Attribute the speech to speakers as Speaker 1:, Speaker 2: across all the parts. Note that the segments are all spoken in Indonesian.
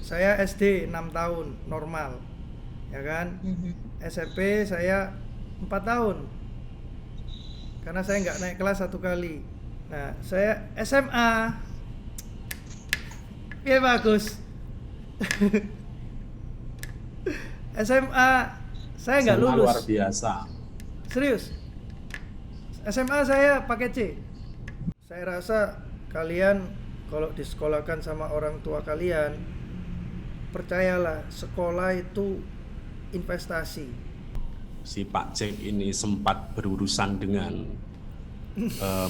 Speaker 1: saya SD 6 tahun normal, ya kan. SMP saya 4 tahun, karena saya nggak naik kelas 1 kali. Nah, saya SMA, ya bagus. SMA saya nggak
Speaker 2: SMA luar
Speaker 1: lulus,
Speaker 2: biasa.
Speaker 1: serius. SMA saya pakai C. Saya rasa kalian kalau disekolahkan sama orang tua kalian, percayalah, sekolah itu investasi.
Speaker 2: Si Pak Jack ini sempat berurusan dengan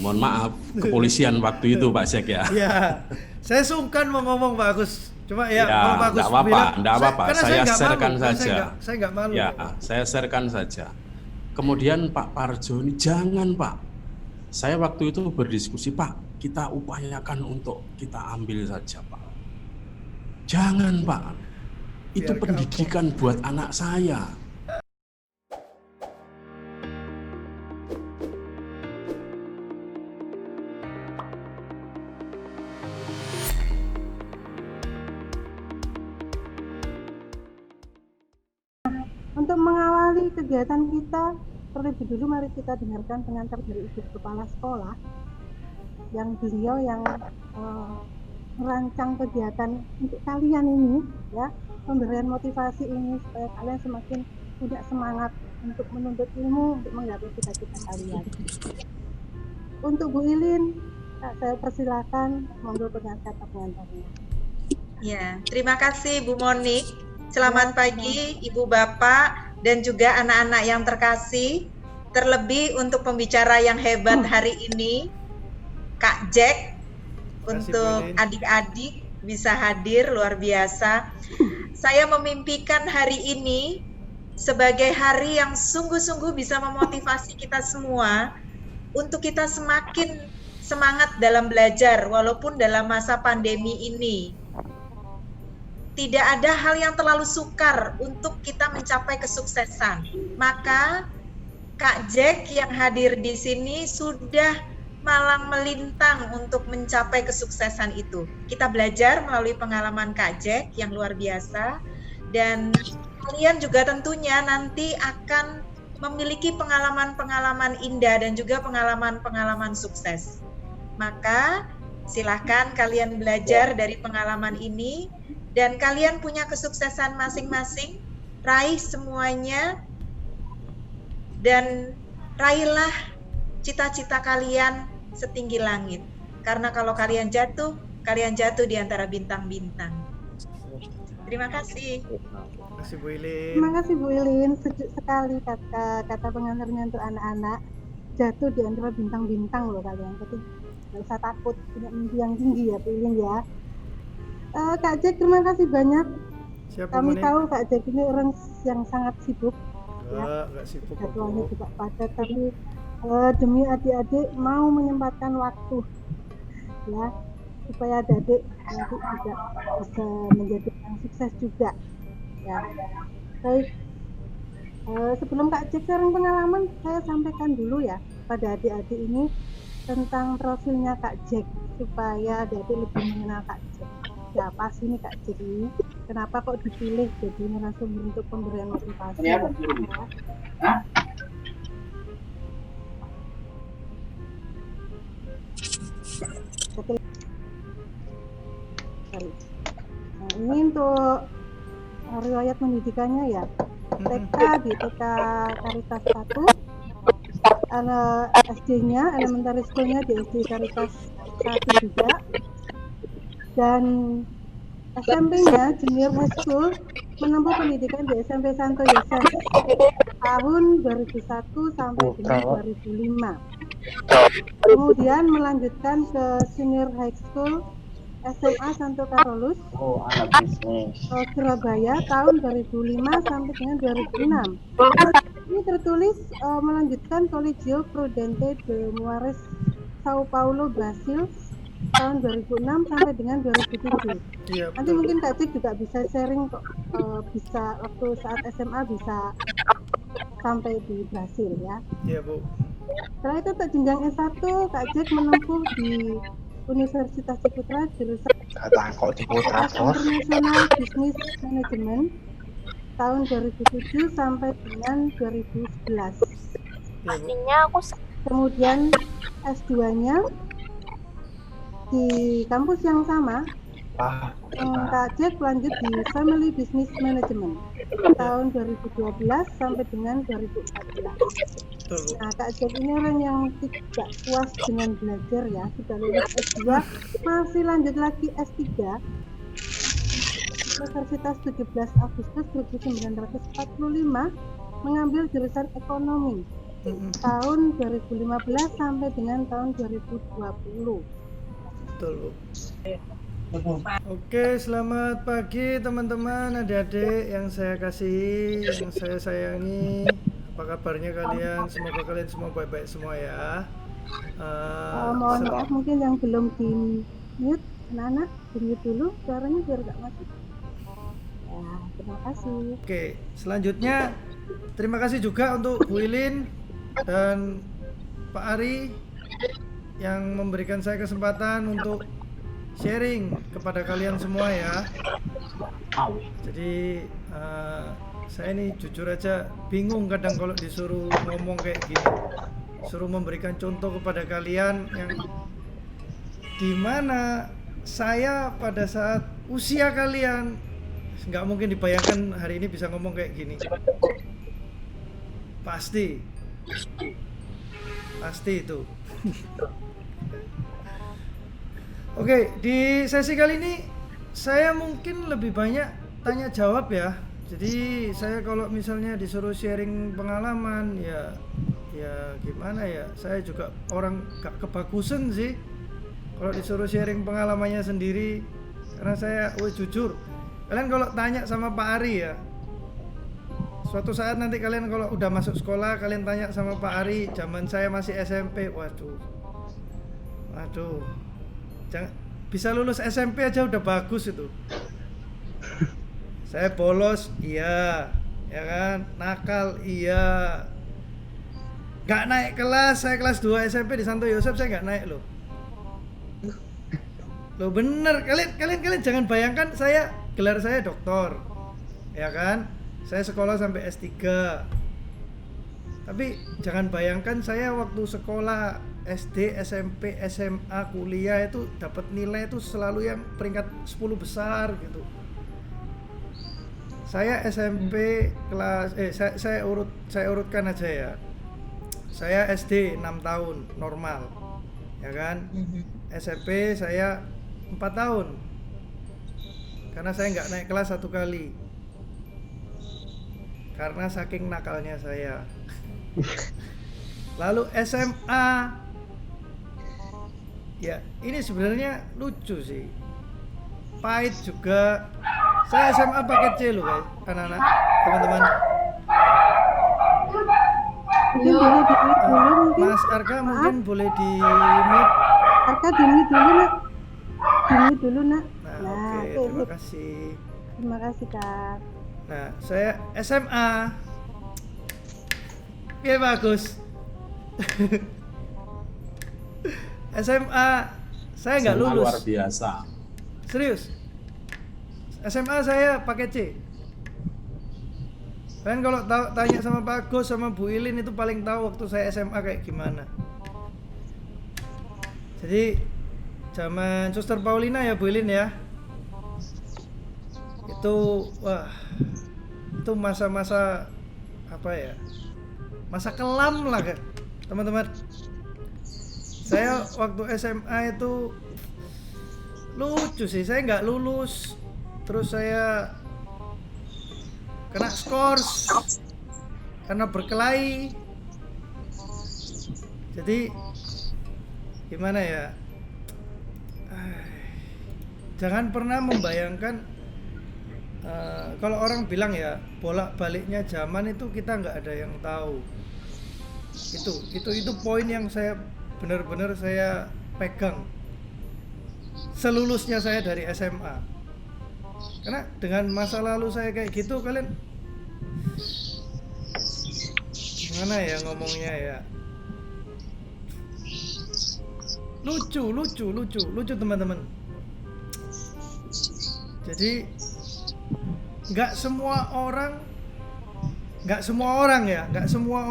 Speaker 2: mohon maaf, kepolisian waktu itu Pak Jack ya.
Speaker 1: Ya, saya sungkan mau ngomong Pak Agus. Cuma ya, kalau Pak Agus
Speaker 2: enggak
Speaker 1: bilang,
Speaker 2: apa-apa,
Speaker 1: karena
Speaker 2: saya
Speaker 1: nggak
Speaker 2: sharekan
Speaker 1: malu,
Speaker 2: saja.
Speaker 1: saya nggak malu.
Speaker 2: Ya, saya sharekan saja. Kemudian Pak Parjo ini, jangan Pak. Saya waktu itu berdiskusi, Pak, kita upayakan untuk kita ambil saja Pak. Jangan Pak, itu
Speaker 1: Biar
Speaker 2: pendidikan buat anak saya.
Speaker 3: Untuk mengawali kegiatan kita, terlebih dulu mari kita dengarkan pengantar dari Ibu Kepala Sekolah yang beliau yang merancang kegiatan untuk kalian ini, ya, pemberian motivasi ini supaya kalian semakin punya semangat untuk menuntut ilmu, untuk menggapai cita-cita kalian. Untuk Bu Ilin, saya persilakan, monggo dengan kata pengantarnya.
Speaker 4: Ya, terima kasih Bu Monik. Selamat pagi Ibu Bapak dan juga anak-anak yang terkasih. Terlebih untuk pembicara yang hebat hari ini, Kak Jack. Untuk adik-adik bisa hadir, luar biasa. Saya memimpikan hari ini sebagai hari yang sungguh-sungguh bisa memotivasi kita semua untuk kita semakin semangat dalam belajar walaupun dalam masa pandemi ini. Tidak ada hal yang terlalu sukar untuk kita mencapai kesuksesan. Maka Kak Jack yang hadir di sini sudah malang melintang untuk mencapai kesuksesan itu. Kita belajar melalui pengalaman Kak Jack yang luar biasa, dan kalian juga tentunya nanti akan memiliki pengalaman-pengalaman indah dan juga pengalaman-pengalaman sukses. Maka silahkan kalian belajar dari pengalaman ini, dan kalian punya kesuksesan masing-masing, raih semuanya, dan raihlah cita-cita kalian setinggi langit. Karena kalau kalian jatuh di antara bintang-bintang. Terima kasih.
Speaker 1: Terima kasih Bu Ilin.
Speaker 3: Terima kasih Bu Ilin, sejuk sekali kata pengantarnya untuk anak-anak. Jatuh di antara bintang-bintang loh kalian. Jadi nggak usah takut, punya mimpi yang tinggi ya Bu Ilin ya. Kak Jack, terima kasih banyak. Kami tahu Kak Jack ini orang yang sangat sibuk.
Speaker 1: Enggak sibuk.
Speaker 3: Jadwalnya juga padat, tapi demi adik-adik mau menyempatkan waktu, ya, supaya adik-adik nanti juga bisa menjadi yang sukses juga. Ya, baik. Sebelum Kak Jack sharing pengalaman, saya sampaikan dulu ya pada adik-adik ini tentang profilnya Kak Jack supaya adik-adik lebih mengenal Kak Jack. Siapa sih ini Kak Jack ini? Kenapa kok dipilih jadi narasumber untuk pemberian motivasi? Ya. Nah, ini untuk riwayat pendidikannya ya. TK di TK Caritas 1, SD-nya, elementary school-nya di SD Caritas 1 juga, dan SMP-nya Junior High School menempuh pendidikan di SMP Santo Yosef tahun 2001 sampai dengan 2005. Kemudian melanjutkan ke Senior High School SMA Santo Carolus Surabaya tahun 2005 sampai dengan 2006. Ini tertulis melanjutkan Colegio Prudente de Moares Sao Paulo, Brasil tahun 2006 sampai dengan 2007. Iya, nanti mungkin Kak Cik juga bisa sharing kok, bisa waktu saat SMA bisa sampai di Brasil ya. Iya Bu. Setelah itu untuk jenjang S1 Kak Cik menempuh di Universitas Ciputra jurusan
Speaker 5: Kata kok diputar
Speaker 3: Kelas
Speaker 5: bos.
Speaker 3: International Business Management tahun 2007 sampai dengan 2011.
Speaker 1: Iya, Bu.
Speaker 3: Kemudian S2-nya di kampus yang sama,
Speaker 5: Ah,
Speaker 3: Kak Jack lanjut di Family Business Management tahun 2012 sampai dengan 2014.
Speaker 1: Betul, Bu.
Speaker 3: Nah, Kak Jack ini orang yang tidak puas dengan belajar ya, sudah lulus S2, masih lanjut lagi S3, Universitas 17 Agustus 1945, mengambil jurusan ekonomi tahun 2015 sampai dengan tahun 2020.
Speaker 1: Betul, Bu. Oke, selamat pagi teman-teman, adik-adik yang saya kasihi, yang saya sayangi. Apa kabarnya kalian? Semoga kalian semua baik-baik semua ya.
Speaker 3: Mohon maaf mungkin yang belum di mute, anak-anak di mute dulu suaranya biar gak masuk. Ya, terima kasih.
Speaker 1: Oke, selanjutnya terima kasih juga untuk Bu Ilin dan Pak Ari yang memberikan saya kesempatan untuk sharing kepada kalian semua ya. Jadi saya ini jujur aja bingung kadang kalau disuruh ngomong kayak gini, suruh memberikan contoh kepada kalian yang dimana saya pada saat usia kalian nggak mungkin dibayangkan hari ini bisa ngomong kayak gini. Pasti itu. Oke, di sesi kali ini saya mungkin lebih banyak tanya jawab ya. Jadi saya kalau misalnya disuruh sharing pengalaman ya gimana ya, saya juga orang gak kebagusan sih kalau disuruh sharing pengalamannya sendiri, karena saya jujur. Kalian kalau tanya sama Pak Ari ya, suatu saat nanti kalian kalau udah masuk sekolah, kalian tanya sama Pak Ari, zaman saya masih SMP, waduh, jangan, bisa lulus SMP aja udah bagus itu. Saya bolos, iya, ya kan, nakal, iya, nggak naik kelas, saya kelas 2 SMP di Santo Yosef saya nggak naik loh. Loh bener, kalian jangan bayangkan gelar saya doktor, ya kan, saya sekolah sampai S3. Tapi jangan bayangkan saya waktu sekolah SD, SMP, SMA, kuliah itu dapat nilai itu selalu yang peringkat 10 besar gitu. Saya SMP kelas saya urutkan aja ya. Saya SD 6 tahun normal, ya kan. SMP saya 4 tahun. Karena saya nggak naik kelas 1 kali. Karena saking nakalnya saya. Lalu SMA, ya ini sebenarnya lucu sih, pahit juga. Saya SMA paket C loh guys, anak-anak, teman-teman. Mas Arka mungkin boleh di mute.
Speaker 3: Arka di mute dulu nak. Di mute dulu nak.
Speaker 1: Nah, oke, terima kasih.
Speaker 3: Terima kasih Kak.
Speaker 1: Nah, saya SMA. Oke, bagus. SMA saya nggak lulus.
Speaker 2: Luar biasa.
Speaker 1: Serius. SMA saya pakai C. Kalian kalau tanya sama Pak Agus sama Bu Ilin itu paling tahu waktu saya SMA kayak gimana. Jadi zaman Suster Paulina ya Bu Ilin ya. Itu masa-masa apa ya? Masa kelam lah kan, teman-teman. Saya waktu SMA itu lucu sih, saya nggak lulus, terus saya kena skors karena berkelahi. Jadi gimana ya, jangan pernah membayangkan kalau orang bilang ya bolak-baliknya zaman itu kita nggak ada yang tahu. Itu poin yang saya benar-benar saya pegang selulusnya saya dari SMA. Karena dengan masa lalu saya kayak gitu, kalian gimana ya ngomongnya ya, lucu teman-teman. Jadi nggak semua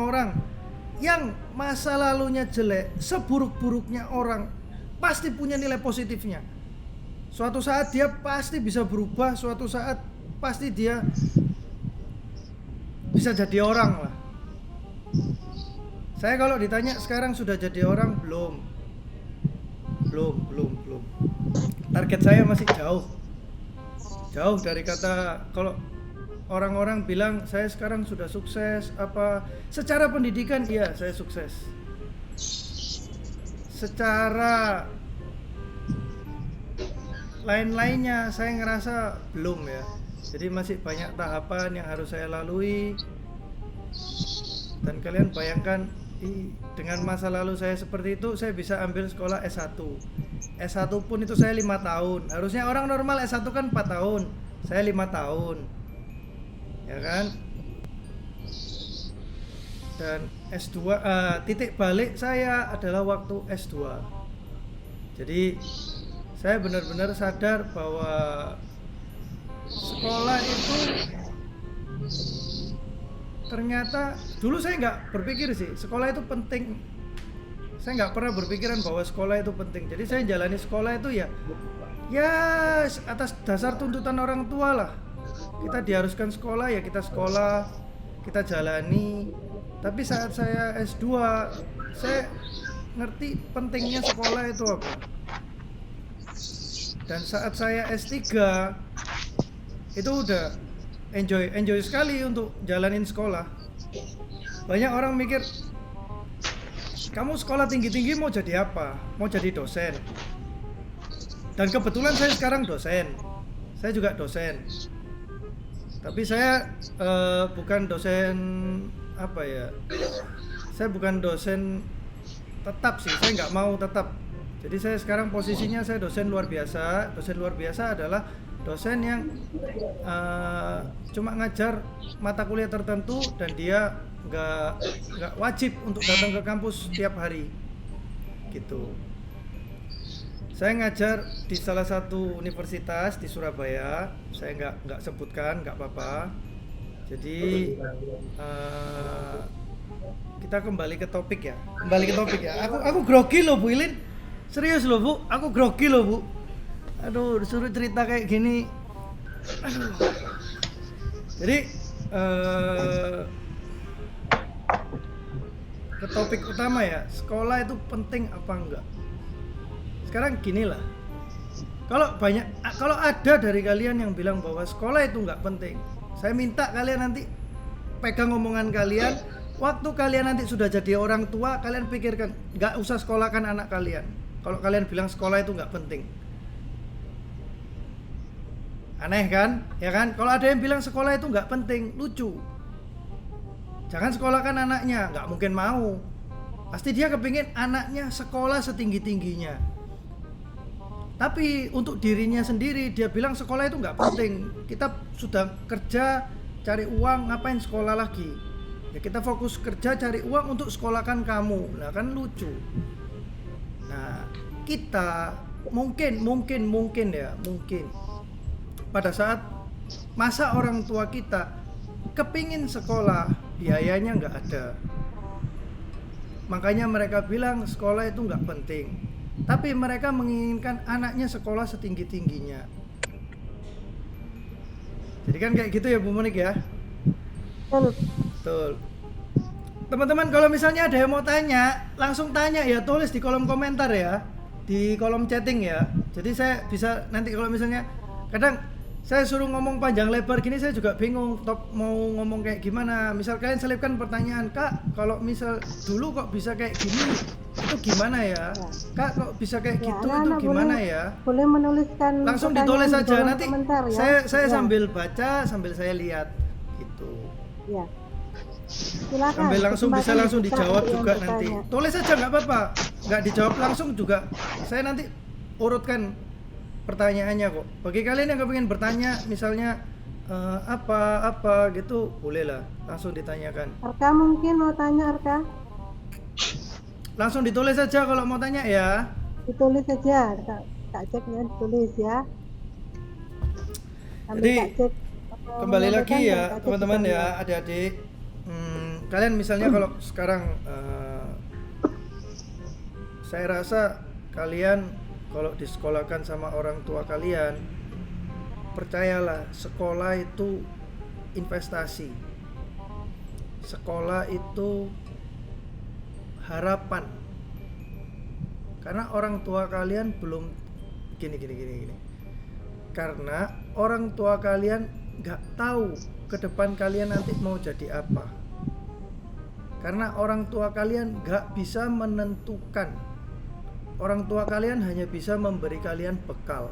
Speaker 1: orang yang masa lalunya jelek, seburuk-buruknya orang pasti punya nilai positifnya. Suatu saat dia pasti bisa berubah, suatu saat pasti dia bisa jadi orang lah. Saya kalau ditanya sekarang sudah jadi orang, belum. Target saya masih jauh dari kata, kalau orang-orang bilang saya sekarang sudah sukses, apa secara pendidikan iya saya sukses, secara lain-lainnya saya ngerasa belum ya. Jadi masih banyak tahapan yang harus saya lalui. Dan kalian bayangkan, dengan masa lalu saya seperti itu, saya bisa ambil sekolah S1 pun itu saya 5 tahun. Harusnya orang normal S1 kan 4 tahun, saya 5 tahun, ya kan. Dan S2, titik balik saya adalah waktu S2. Jadi saya benar-benar sadar bahwa sekolah itu ternyata, dulu saya nggak berpikir sih sekolah itu penting. Saya nggak pernah berpikiran bahwa sekolah itu penting. Jadi saya jalani sekolah itu ya atas dasar tuntutan orang tua lah. Kita diharuskan sekolah, ya kita sekolah, kita jalani. Tapi saat saya S2, saya ngerti pentingnya sekolah itu apa. Dan saat saya S3 itu udah enjoy sekali untuk jalanin sekolah. Banyak orang mikir, kamu sekolah tinggi-tinggi mau jadi apa? Mau jadi dosen. Dan kebetulan saya sekarang dosen. Saya juga dosen. Tapi saya bukan dosen apa ya? Saya bukan dosen tetap sih. Saya nggak mau tetap. Jadi saya sekarang posisinya saya dosen luar biasa. Dosen luar biasa adalah dosen yang cuma ngajar mata kuliah tertentu dan dia nggak wajib untuk datang ke kampus tiap hari gitu. Saya ngajar di salah satu universitas di Surabaya. Saya nggak sebutkan, nggak apa-apa. Jadi kita kembali ke topik ya. Aku grogi loh Bu Ilin. Serius loh Bu, aku grogi loh Bu. Aduh, disuruh cerita kayak gini. Aduh. Jadi ke topik utama ya, sekolah itu penting apa enggak? Sekarang gini lah. Kalau ada dari kalian yang bilang bahwa sekolah itu enggak penting, saya minta kalian nanti pegang omongan kalian. Waktu kalian nanti sudah jadi orang tua, kalian pikirkan, enggak usah sekolahkan anak kalian. Kalau kalian bilang sekolah itu enggak penting. Aneh kan? Ya kan? Kalau ada yang bilang sekolah itu nggak penting, lucu. Jangan sekolahkan anaknya, nggak mungkin mau. Pasti dia kepingin anaknya sekolah setinggi-tingginya. Tapi untuk dirinya sendiri, dia bilang sekolah itu nggak penting. Kita sudah kerja, cari uang, ngapain sekolah lagi? Ya kita fokus kerja, cari uang untuk sekolahkan kamu. Nah kan lucu. Nah kita mungkin pada saat masa orang tua kita kepingin sekolah, biayanya nggak ada. Makanya mereka bilang sekolah itu nggak penting. Tapi mereka menginginkan anaknya sekolah setinggi-tingginya. Jadi kan kayak gitu ya Bu Monik ya? Betul. Teman-teman kalau misalnya ada yang mau tanya, langsung tanya ya, tulis di kolom komentar ya. Di kolom chatting ya. Jadi saya bisa nanti kalau misalnya, kadang saya suruh ngomong panjang lebar gini saya juga bingung mau ngomong kayak gimana. Misal kalian selipkan pertanyaan, Kak kalau misal dulu kok bisa kayak gini, itu gimana ya? Kak kok bisa kayak gitu, itu gimana ya?
Speaker 3: Boleh menuliskan
Speaker 1: langsung ditulis saja nanti
Speaker 3: ya?
Speaker 1: saya sambil baca sambil saya lihat gitu
Speaker 3: ya. Silakan,
Speaker 1: sambil langsung bisa langsung dijawab juga nanti. Tulis saja nggak apa-apa, nggak dijawab langsung juga saya nanti urutkan pertanyaannya kok. Bagi kalian yang kepingin bertanya misalnya apa gitu, bolehlah langsung ditanyakan.
Speaker 3: Arka mungkin mau tanya, Arka?
Speaker 1: Langsung ditulis saja kalau mau tanya ya.
Speaker 3: Ditulis saja, Kak cek ya, ditulis ya. Sambil
Speaker 1: Jadi
Speaker 3: Kak Jack
Speaker 1: kembali lagi
Speaker 3: menyampaikan,
Speaker 1: ya
Speaker 3: Kak Jack
Speaker 1: teman-teman
Speaker 3: juga
Speaker 1: ya, adik-adik. Kalian misalnya kalau sekarang saya rasa kalian kalau disekolahkan sama orang tua kalian, percayalah, sekolah itu investasi. Sekolah itu harapan. Karena orang tua kalian belum gini. Karena orang tua kalian nggak tahu ke depan kalian nanti mau jadi apa. Karena orang tua kalian nggak bisa menentukan. Orang tua kalian hanya bisa memberi kalian bekal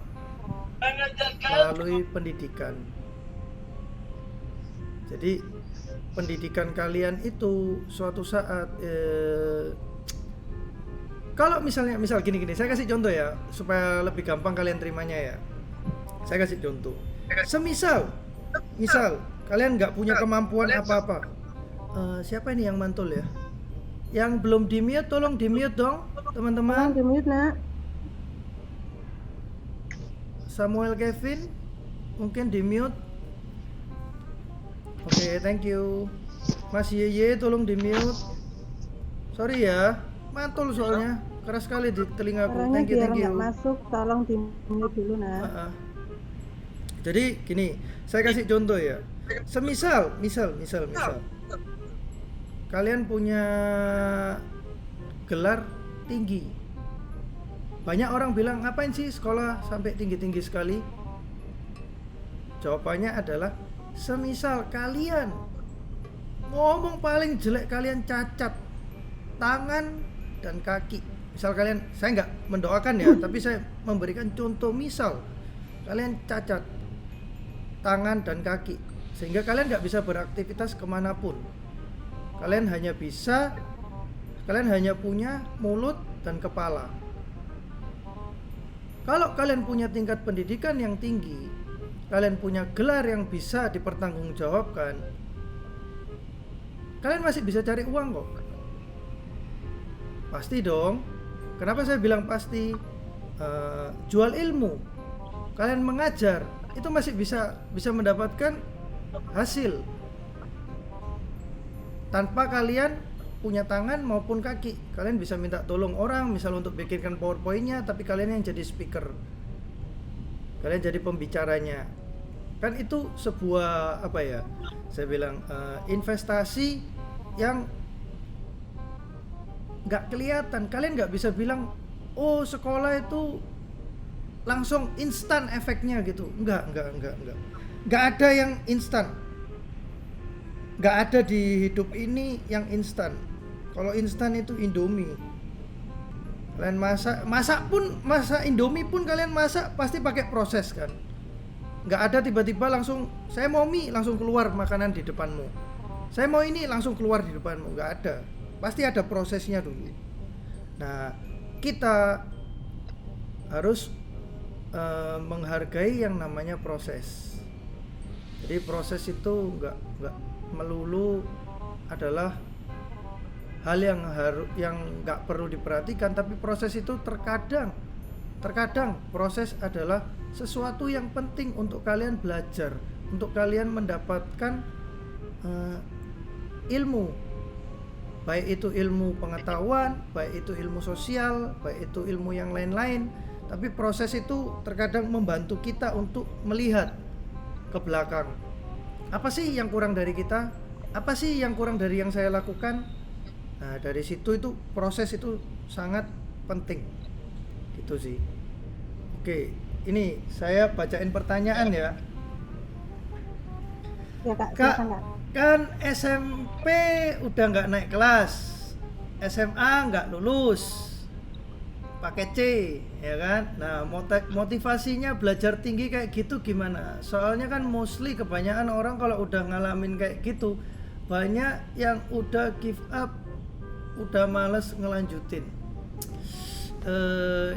Speaker 1: melalui pendidikan. Jadi pendidikan kalian itu suatu saat kalau misal gini, saya kasih contoh ya supaya lebih gampang kalian terimanya ya. Saya kasih contoh. Semisal kalian nggak punya kemampuan apa-apa. Siapa ini yang mantul ya? Yang belum di-mute tolong di-mute dong, teman-teman.
Speaker 3: di mute nak.
Speaker 1: Samuel Kevin mungkin di-mute. Oke, thank you. Mas Yeye tolong di-mute. Sorry ya, mantul soalnya. Keras sekali di telingaku.
Speaker 3: Caranya
Speaker 1: Thank you,
Speaker 3: biar
Speaker 1: thank you.
Speaker 3: nggak masuk, tolong di mute dulu nak.
Speaker 1: Jadi gini, saya kasih contoh ya. Semisal kalian punya gelar tinggi. Banyak orang bilang, ngapain sih sekolah sampai tinggi-tinggi sekali? Jawabannya adalah, semisal kalian ngomong paling jelek, kalian cacat tangan dan kaki. Misal kalian, saya nggak mendoakan ya, tapi saya memberikan contoh misal kalian cacat tangan dan kaki, sehingga kalian nggak bisa beraktivitas kemanapun. Kalian hanya punya mulut dan kepala. Kalau kalian punya tingkat pendidikan yang tinggi, kalian punya gelar yang bisa dipertanggungjawabkan, kalian masih bisa cari uang kok. Pasti dong. Kenapa saya bilang pasti? Jual ilmu, kalian mengajar, itu masih bisa mendapatkan hasil tanpa kalian punya tangan maupun kaki. Kalian bisa minta tolong orang misal untuk bikinkan PowerPoint-nya, tapi kalian yang jadi speaker, kalian jadi pembicaranya. Kan itu sebuah apa ya, saya bilang investasi yang nggak kelihatan. Kalian nggak bisa bilang, oh sekolah itu langsung instan efeknya gitu. Enggak ada yang instan. Enggak ada di hidup ini yang instan. Kalau instan itu Indomie. Kalian masak Indomie pun kalian masak pasti pakai proses kan. Enggak ada tiba-tiba langsung saya mau mie langsung keluar makanan di depanmu. Saya mau ini langsung keluar di depanmu, enggak ada. Pasti ada prosesnya dulu. Nah, kita harus menghargai yang namanya proses. Jadi proses itu enggak melulu adalah hal yang enggak perlu diperhatikan, tapi proses itu terkadang proses adalah sesuatu yang penting untuk kalian belajar, untuk kalian mendapatkan ilmu, baik itu ilmu pengetahuan, baik itu ilmu sosial, baik itu ilmu yang lain-lain. Tapi proses itu terkadang membantu kita untuk melihat ke belakang. Apa sih yang kurang dari kita? Apa sih yang kurang dari yang saya lakukan? Nah, dari situ itu proses itu sangat penting. Gitu sih. Oke, ini saya bacain pertanyaan ya.
Speaker 3: Ya Kak,
Speaker 1: Kak,
Speaker 3: silakan, Kak.
Speaker 1: kan SMP udah nggak naik kelas, SMA nggak lulus, pakai C, ya kan? Nah, motivasinya belajar tinggi kayak gitu gimana? Soalnya kan mostly kebanyakan orang kalau udah ngalamin kayak gitu, banyak yang udah give up, udah males ngelanjutin.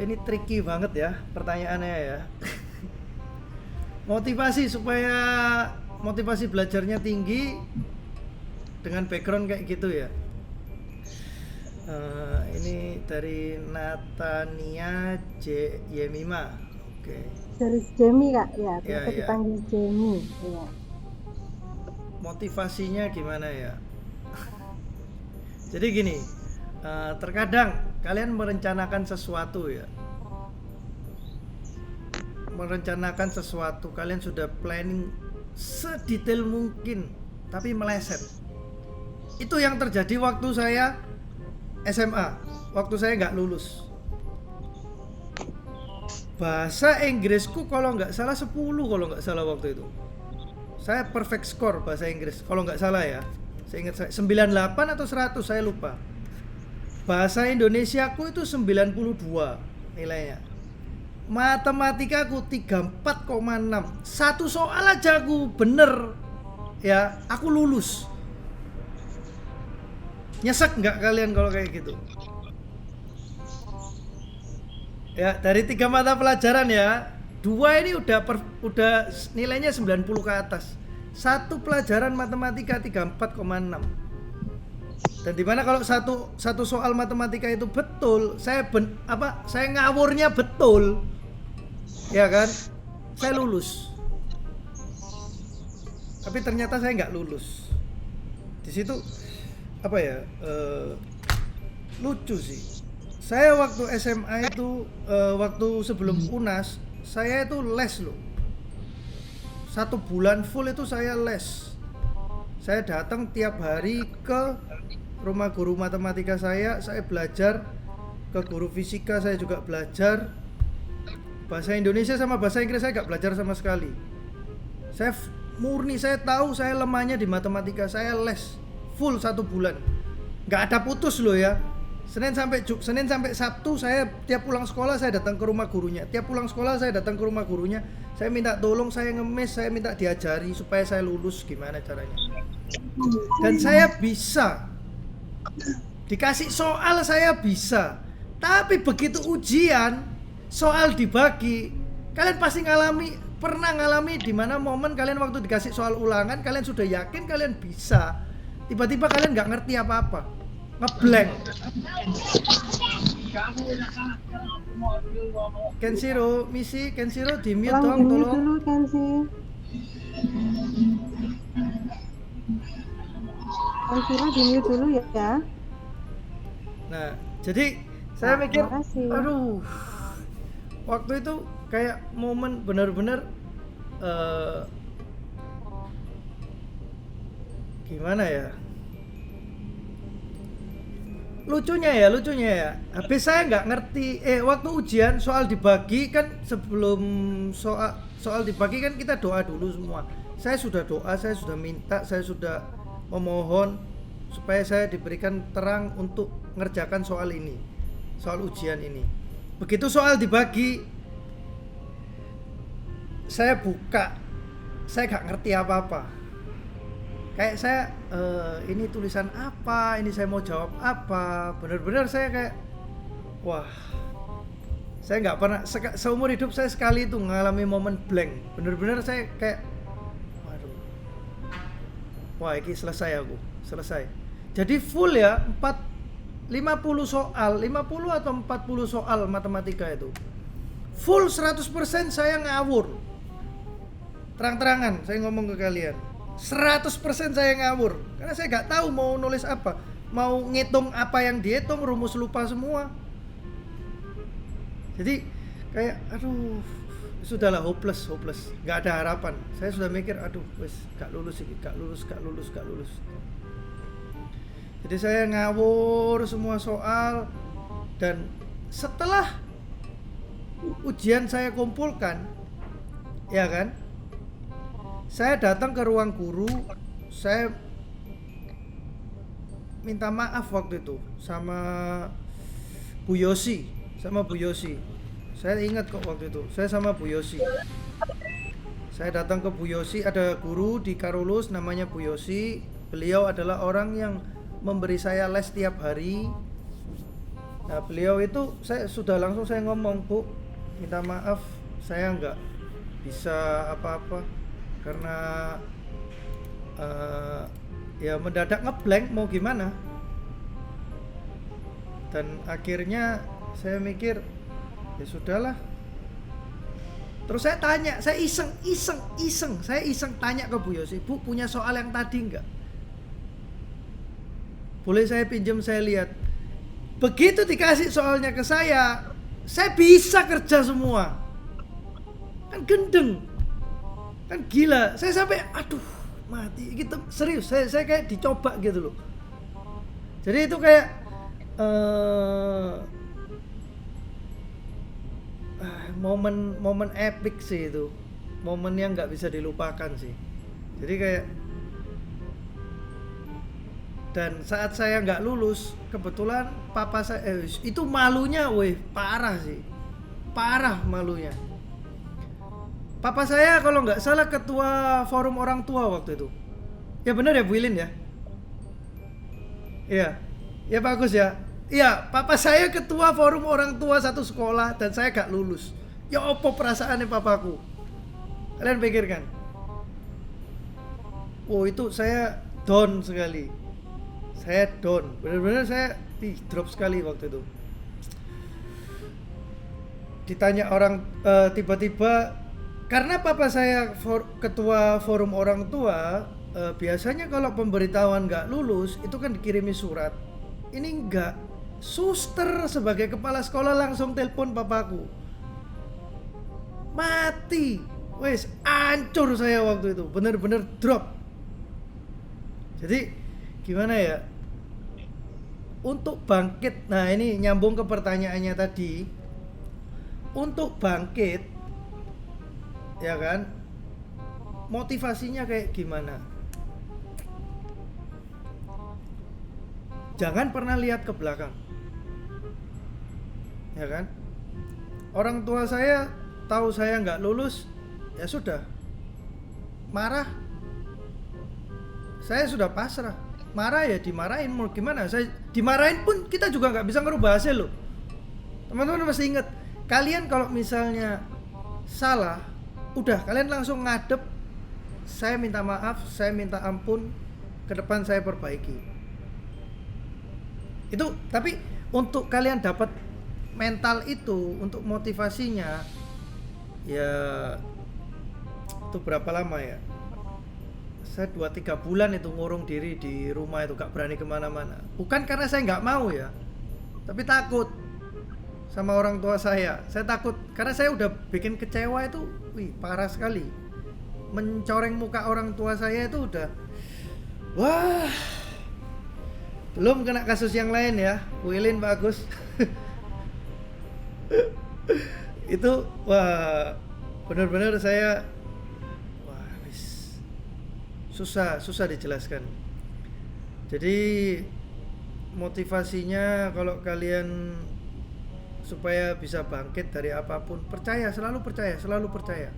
Speaker 1: Ini tricky banget ya pertanyaannya ya. Motivasi belajarnya tinggi dengan background kayak gitu ya. Ini dari Natania J Yemima. Oke.
Speaker 3: dari Jamie Kak, ya biasa
Speaker 1: Iya, iya.
Speaker 3: dipanggil Jamie. Ya.
Speaker 1: Motivasinya gimana ya? Jadi gini, terkadang kalian merencanakan sesuatu ya, merencanakan sesuatu, kalian sudah planning sedetail mungkin, tapi meleset. Itu yang terjadi waktu saya SMA, waktu saya nggak lulus. Bahasa Inggrisku kalau nggak salah 10 kalau nggak salah waktu itu. Saya perfect score bahasa Inggris kalau nggak salah ya. Saya ingat 98 atau 100 saya lupa. Bahasa Indonesiaku itu 92 nilainya. Matematikaku 34,6. Satu soal aja aku bener ya, aku lulus. Nyesek nggak kalian kalau kayak gitu? Ya, dari 3 mata pelajaran ya, 2 ini udah nilainya 90 ke atas. Satu pelajaran matematika 34,6. Dan dimana kalau satu soal matematika itu betul, saya ngawurnya betul, ya kan? Saya lulus. Tapi ternyata saya nggak lulus. Di situ apa ya? Lucu sih. Saya waktu SMA itu, waktu sebelum UNAS, saya itu les loh. 1 bulan full itu saya les. Saya datang tiap hari ke rumah guru matematika saya belajar. Ke guru fisika saya juga belajar. Bahasa Indonesia sama bahasa Inggris saya gak belajar sama sekali. Saya murni, saya tahu saya lemahnya di matematika, saya les full 1 bulan. Gak ada putus loh ya. Senin sampai Sabtu saya tiap pulang sekolah saya datang ke rumah gurunya. Tiap pulang sekolah saya datang ke rumah gurunya. Saya minta tolong, saya ngemis, saya minta diajari supaya saya lulus gimana caranya. Dan saya bisa. Dikasih soal saya bisa. Tapi begitu ujian, soal dibagi, kalian pasti pernah ngalami di mana momen kalian waktu dikasih soal ulangan, kalian sudah yakin kalian bisa. Tiba-tiba kalian nggak ngerti apa-apa. Ngeblank. Kenshiro, misi Kenshiro di mute dong, tolong.
Speaker 3: Dulu Kenshi. Kenshiro di mute dulu ya.
Speaker 1: Nah, jadi saya mikir,
Speaker 3: makasih.
Speaker 1: aduh, waktu itu kayak momen benar-benar gimana ya? Lucunya ya. Habis saya nggak ngerti. Waktu ujian soal dibagi kan, sebelum soal dibagi kan kita doa dulu semua. Saya sudah doa, saya sudah minta, saya sudah memohon supaya saya diberikan terang untuk ngerjakan soal ini, soal ujian ini. Begitu soal dibagi, saya buka, saya nggak ngerti apa-apa. Kayak saya, ini tulisan apa, ini saya mau jawab apa. Benar-benar saya kayak, wah, saya nggak pernah, seumur hidup saya sekali itu mengalami momen blank. Benar-benar saya kayak, waduh, wah ini selesai aku, selesai. Jadi full ya, 50 soal, 50 atau 40 soal matematika itu. Full 100% saya ngawur. Terang-terangan saya ngomong ke kalian. 100% saya ngawur karena saya nggak tahu mau nulis apa, mau ngitung apa yang dihitung, rumus lupa semua. Jadi kayak aduh, sudahlah, hopeless, nggak ada harapan. Saya sudah mikir aduh wes gak lulus. Jadi saya ngawur semua soal, dan setelah ujian saya kumpulkan, ya kan, saya datang ke ruang guru, saya minta maaf waktu itu sama Bu Yosi. Saya ingat kok waktu itu, saya sama Bu Yosi. Saya datang ke Bu Yosi, ada guru di Karolus namanya Bu Yosi. Beliau adalah orang yang memberi saya les tiap hari. Nah, beliau itu saya ngomong, Bu, minta maaf, saya nggak bisa apa-apa karena ya mendadak ngeblank, mau gimana. Dan akhirnya saya mikir ya sudahlah, Terus saya tanya, saya iseng tanya ke Bu Yosi, Bu punya soal yang tadi enggak? Boleh saya pinjam, saya lihat. Begitu dikasih soalnya ke saya bisa kerja semua. Kan gendeng, kan gila. Saya sampai aduh mati gitu, serius. Saya kayak dicoba gitu loh. Jadi itu kayak momen epic sih itu, momen yang nggak bisa dilupakan sih. Jadi kayak, dan saat saya nggak lulus, kebetulan papa saya itu malunya, parah sih, parah malunya. Papa saya kalau nggak salah ketua forum orang tua waktu itu. Ya benar ya Bu Ilin ya? Iya, ya bagus ya. Iya, papa saya ketua forum orang tua satu sekolah dan saya gak lulus. Ya opo perasaannya papaku? Kalian pikirkan. Oh itu saya down sekali. Saya down, benar-benar saya drop sekali waktu itu. Ditanya orang tiba-tiba, karena papa saya ketua forum orang tua, biasanya kalau pemberitahuan gak lulus itu kan dikirimi surat. Ini enggak. Suster sebagai kepala sekolah langsung telepon papaku. Mati. Wes, hancur saya waktu itu. Bener-bener drop. Jadi gimana ya? Untuk bangkit. Nah, ini nyambung ke pertanyaannya tadi. Untuk bangkit, ya kan? Motivasinya kayak gimana? Jangan pernah lihat ke belakang. Ya kan? Orang tua saya tahu saya nggak lulus, ya sudah. Marah. Saya sudah pasrah. Marah ya dimarahin, mau gimana? Saya dimarahin pun kita juga nggak bisa ngerubah hasil loh. Teman-teman mesti ingat, kalian kalau misalnya salah, udah kalian langsung ngadep. Saya minta maaf, saya minta ampun, ke depan saya perbaiki. Itu, tapi untuk kalian dapat mental itu, untuk motivasinya, ya itu berapa lama ya? Saya 2-3 bulan itu ngurung diri di rumah itu, gak berani kemana-mana. Bukan karena saya gak mau ya, tapi takut sama orang tua saya. Saya takut, karena saya udah bikin kecewa itu, parah sekali. Mencoreng muka orang tua saya itu udah, wah. Belum kena kasus yang lain ya, Bu Ilin, Pak Agus. Itu wah, benar-benar saya susah dijelaskan. Jadi motivasinya kalau kalian supaya bisa bangkit dari apapun, selalu percaya.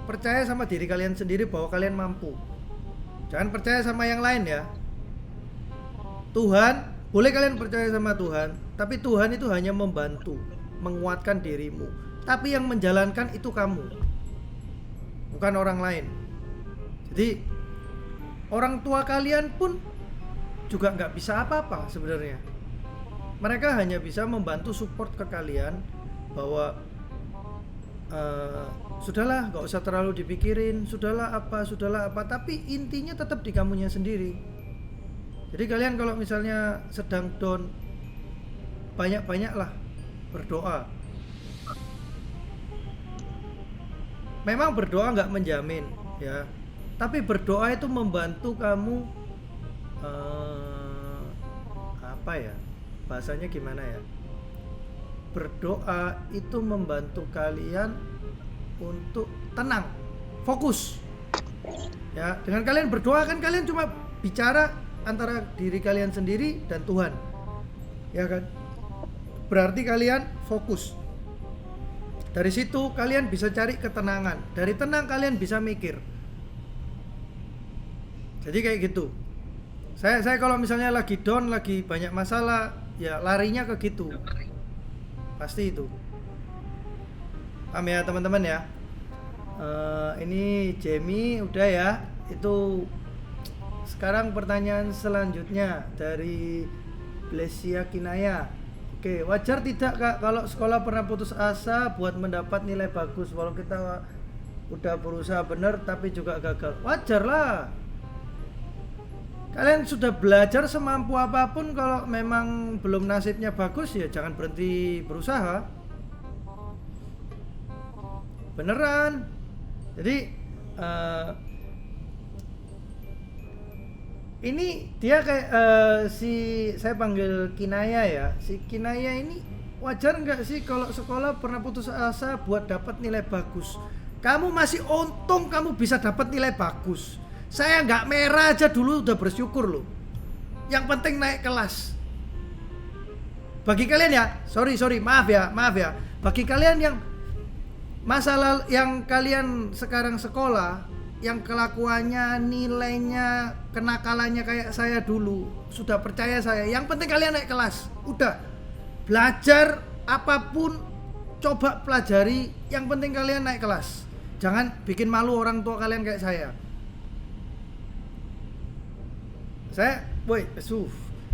Speaker 1: Percaya sama diri kalian sendiri bahwa kalian mampu. Jangan percaya sama yang lain ya. Tuhan, boleh kalian percaya sama Tuhan, tapi Tuhan itu hanya membantu, menguatkan dirimu. Tapi yang menjalankan itu kamu, bukan orang lain. Jadi orang tua kalian pun juga nggak bisa apa-apa sebenarnya. Mereka hanya bisa membantu support ke kalian bahwa sudahlah, nggak usah terlalu dipikirin, sudahlah apa, tapi intinya tetap di kamunya sendiri. Jadi kalian kalau misalnya sedang down, banyak-banyaklah berdoa. Memang berdoa nggak menjamin ya, tapi berdoa itu membantu kamu apa ya, bahasanya gimana ya, berdoa itu membantu kalian untuk tenang, fokus ya. Dengan kalian berdoa kan kalian cuma bicara antara diri kalian sendiri dan Tuhan, ya kan? Berarti kalian fokus. Dari situ kalian bisa cari ketenangan. Dari tenang kalian bisa mikir. Jadi kayak gitu. Saya kalau misalnya lagi down, lagi banyak masalah, ya larinya ke gitu. Pasti itu. Paham ya teman-teman ya? Ini Jamie udah ya. Itu sekarang pertanyaan selanjutnya dari Blesia Kinaya. Oke, wajar tidak Kak kalau sekolah pernah putus asa buat mendapat nilai bagus walau kita udah berusaha bener tapi juga gagal? Wajar lah. Kalian sudah belajar semampu apapun, kalau memang belum nasibnya bagus ya jangan berhenti berusaha. Beneran. Jadi ini dia kayak saya panggil Kinaya ya. Si Kinaya ini wajar nggak sih kalau sekolah pernah putus asa buat dapat nilai bagus? Kamu masih untung kamu bisa dapat nilai bagus. Saya nggak merah aja dulu udah bersyukur loh. Yang penting naik kelas. Bagi kalian ya, sorry maaf ya. Bagi kalian yang masalah yang kalian sekarang sekolah, yang kelakuannya, nilainya, kenakalannya kayak saya dulu, sudah percaya saya, yang penting kalian naik kelas. Udah, belajar apapun, coba pelajari, yang penting kalian naik kelas. Jangan bikin malu orang tua kalian kayak saya.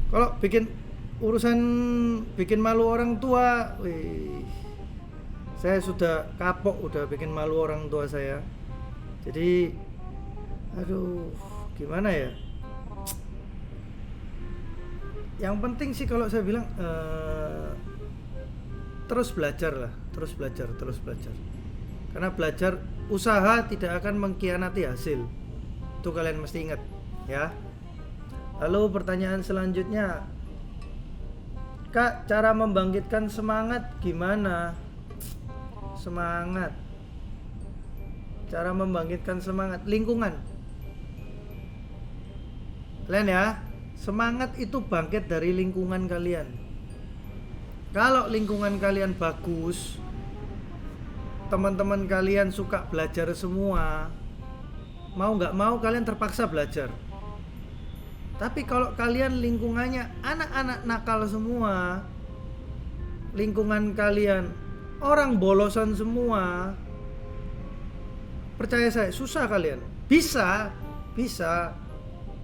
Speaker 1: Kalau bikin urusan bikin malu orang tua, saya sudah kapok udah bikin malu orang tua saya. Jadi aduh, gimana ya? Yang penting sih kalau saya bilang terus belajar. Karena belajar, usaha tidak akan mengkhianati hasil. Itu kalian mesti ingat, ya. Lalu pertanyaan selanjutnya, Kak, cara membangkitkan semangat gimana? Cara membangkitkan semangat, lingkungan. Kalian ya, semangat itu bangkit dari lingkungan kalian. Kalau lingkungan kalian bagus, teman-teman kalian suka belajar semua, mau nggak mau kalian terpaksa belajar. Tapi kalau kalian lingkungannya anak-anak nakal semua, lingkungan kalian orang bolosan semua, percaya saya, susah kalian. Bisa,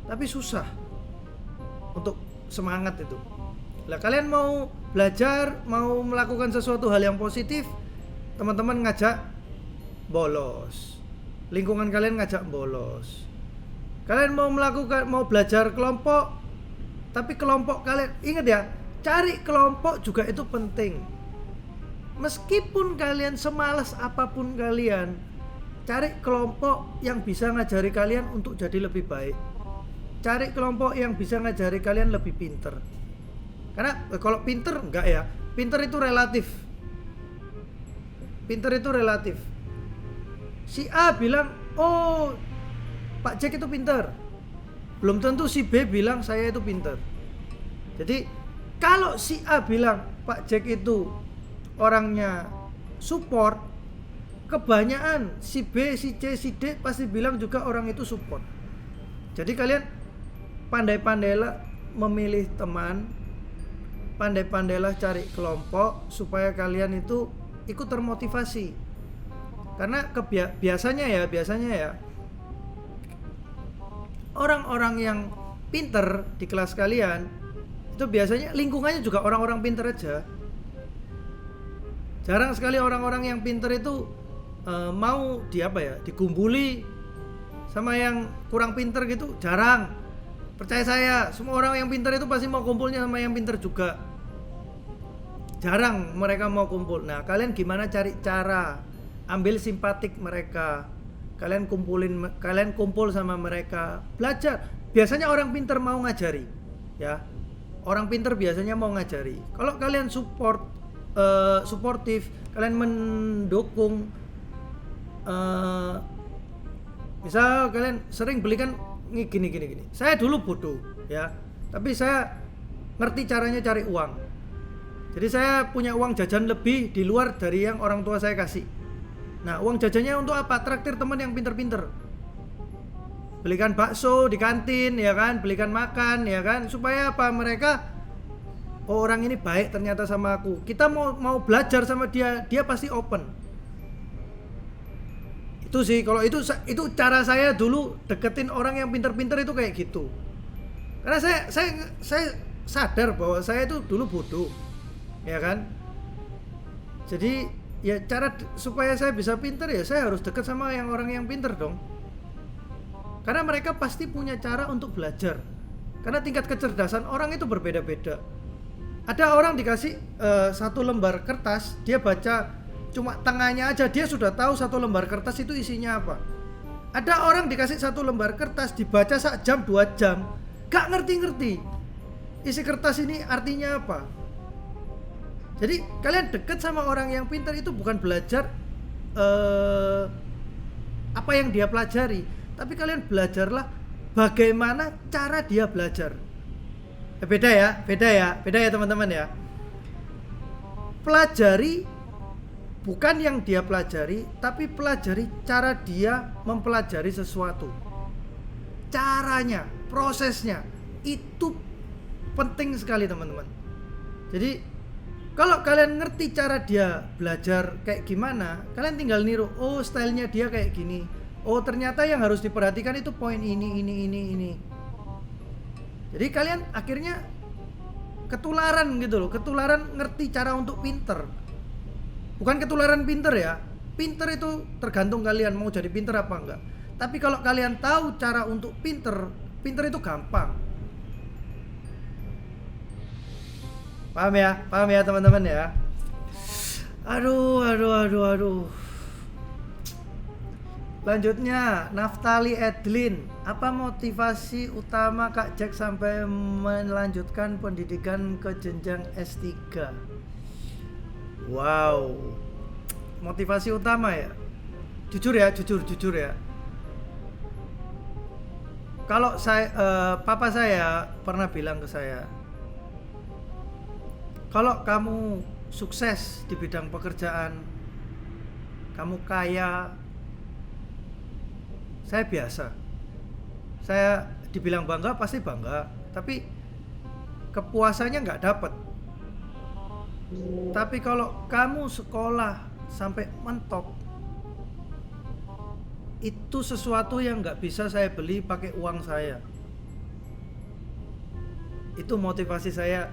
Speaker 1: tapi susah untuk semangat itu. Lah kalian mau belajar, mau melakukan sesuatu hal yang positif, teman-teman ngajak bolos, lingkungan kalian ngajak bolos. Kalian mau belajar kelompok, tapi kelompok kalian, ingat ya, cari kelompok juga itu penting. Meskipun kalian semalas apapun kalian, cari kelompok yang bisa ngajari kalian untuk jadi lebih baik. Cari kelompok yang bisa ngajari kalian lebih pinter. Karena kalau pinter enggak ya, pinter itu relatif. Si A bilang, oh Pak Jack itu pinter, belum tentu si B bilang saya itu pinter. Jadi kalau si A bilang Pak Jack itu orangnya support, kebanyakan si B, si C, si D pasti bilang juga orang itu support. Jadi kalian pandai-pandailah memilih teman, pandai-pandailah cari kelompok supaya kalian itu ikut termotivasi. Karena biasanya ya orang-orang yang pinter di kelas kalian itu biasanya lingkungannya juga orang-orang pinter aja. Jarang sekali orang-orang yang pinter itu mau dikumpuli sama yang kurang pinter gitu, jarang. Percaya saya, semua orang yang pinter itu pasti mau kumpulnya sama yang pinter juga. Jarang mereka mau kumpul. Nah, kalian gimana cari cara ambil simpatik mereka? Kalian kumpul sama mereka, belajar. Biasanya orang pinter mau ngajari, ya. Orang pinter biasanya mau ngajari. Kalau kalian suportif, kalian mendukung, misal kalian sering belikan gini. Saya dulu bodoh, ya. Tapi saya ngerti caranya cari uang. Jadi saya punya uang jajan lebih di luar dari yang orang tua saya kasih. Nah, uang jajannya untuk apa? Traktir teman yang pinter-pinter. Belikan bakso di kantin, ya kan? Belikan makan, ya kan? Supaya apa? Mereka, oh orang ini baik ternyata sama aku. Kita mau belajar sama dia, dia pasti open. Itu sih, kalau itu cara saya dulu deketin orang yang pinter-pinter itu kayak gitu. Karena saya sadar bahwa saya itu dulu bodoh. ya kan? Jadi ya cara supaya saya bisa pinter ya saya harus dekat sama orang yang pinter dong. Karena mereka pasti punya cara untuk belajar. Karena tingkat kecerdasan orang itu berbeda-beda. Ada orang dikasih 1 lembar kertas, dia baca cuma tengahnya aja, dia sudah tahu 1 lembar kertas itu isinya apa. Ada orang dikasih 1 lembar kertas, dibaca 1 jam 2 jam, gak ngerti-ngerti isi kertas ini artinya apa. Jadi kalian dekat sama orang yang pintar itu bukan belajar apa yang dia pelajari, tapi kalian belajarlah bagaimana cara dia belajar. Beda ya teman-teman ya. Pelajari bukan yang dia pelajari, tapi pelajari cara dia mempelajari sesuatu. Caranya, prosesnya itu penting sekali teman-teman. Jadi kalau kalian ngerti cara dia belajar kayak gimana, kalian tinggal niru. Oh, stylenya dia kayak gini. Oh, ternyata yang harus diperhatikan itu poin ini. Jadi kalian akhirnya ketularan gitu loh, ketularan ngerti cara untuk pinter. Bukan ketularan pinter ya. Pinter itu tergantung kalian mau jadi pinter apa enggak. Tapi kalau kalian tahu cara untuk pinter itu gampang. Paham ya teman-teman ya. Aduh. Lanjutnya, Naftali Edlin, apa motivasi utama Kak Jack sampai melanjutkan pendidikan ke jenjang S3? Wow, motivasi utama ya. Jujur ya. Kalau papa saya pernah bilang ke saya, kalau kamu sukses di bidang pekerjaan, kamu kaya, saya biasa. Saya dibilang bangga pasti bangga, tapi kepuasannya nggak dapat. Tapi kalau kamu sekolah sampai mentok, itu sesuatu yang nggak bisa saya beli pakai uang saya. Itu motivasi saya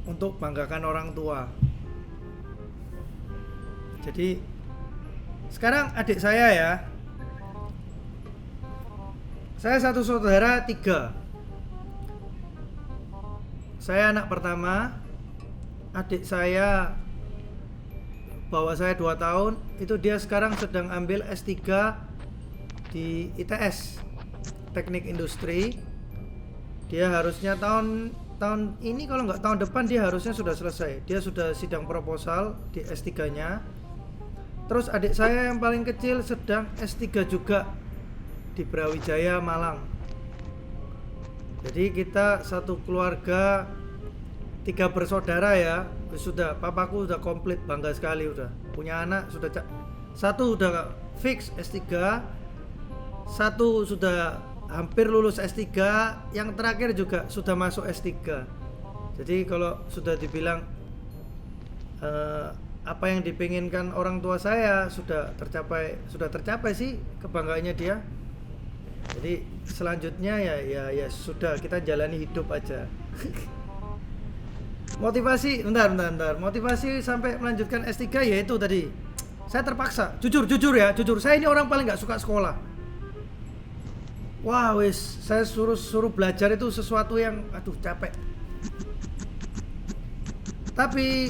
Speaker 1: untuk banggakan orang tua. Jadi sekarang adik saya ya, saya 1 saudara 3. Saya anak pertama. Adik saya bawah saya 2 tahun. Itu dia sekarang sedang ambil S3 di ITS, Teknik Industri. Dia harusnya tahun ini, kalau nggak tahun depan dia harusnya sudah selesai. Dia sudah sidang proposal di S3-nya. Terus adik saya yang paling kecil sedang S3 juga di Brawijaya, Malang. Jadi kita satu keluarga 3 bersaudara ya. Sudah, papaku udah komplit, bangga sekali udah. Punya anak sudah satu udah fix S3, satu sudah hampir lulus S3, yang terakhir juga sudah masuk S3. Jadi kalau sudah dibilang apa yang dipinginkan orang tua saya sudah tercapai sih, kebanggaannya dia. Jadi selanjutnya ya sudah, kita jalani hidup aja. Motivasi, bentar. Motivasi sampai melanjutkan S3 yaitu tadi, saya terpaksa, jujur, saya ini orang paling nggak suka sekolah. Wah wis, saya suruh belajar itu sesuatu yang capek. Tapi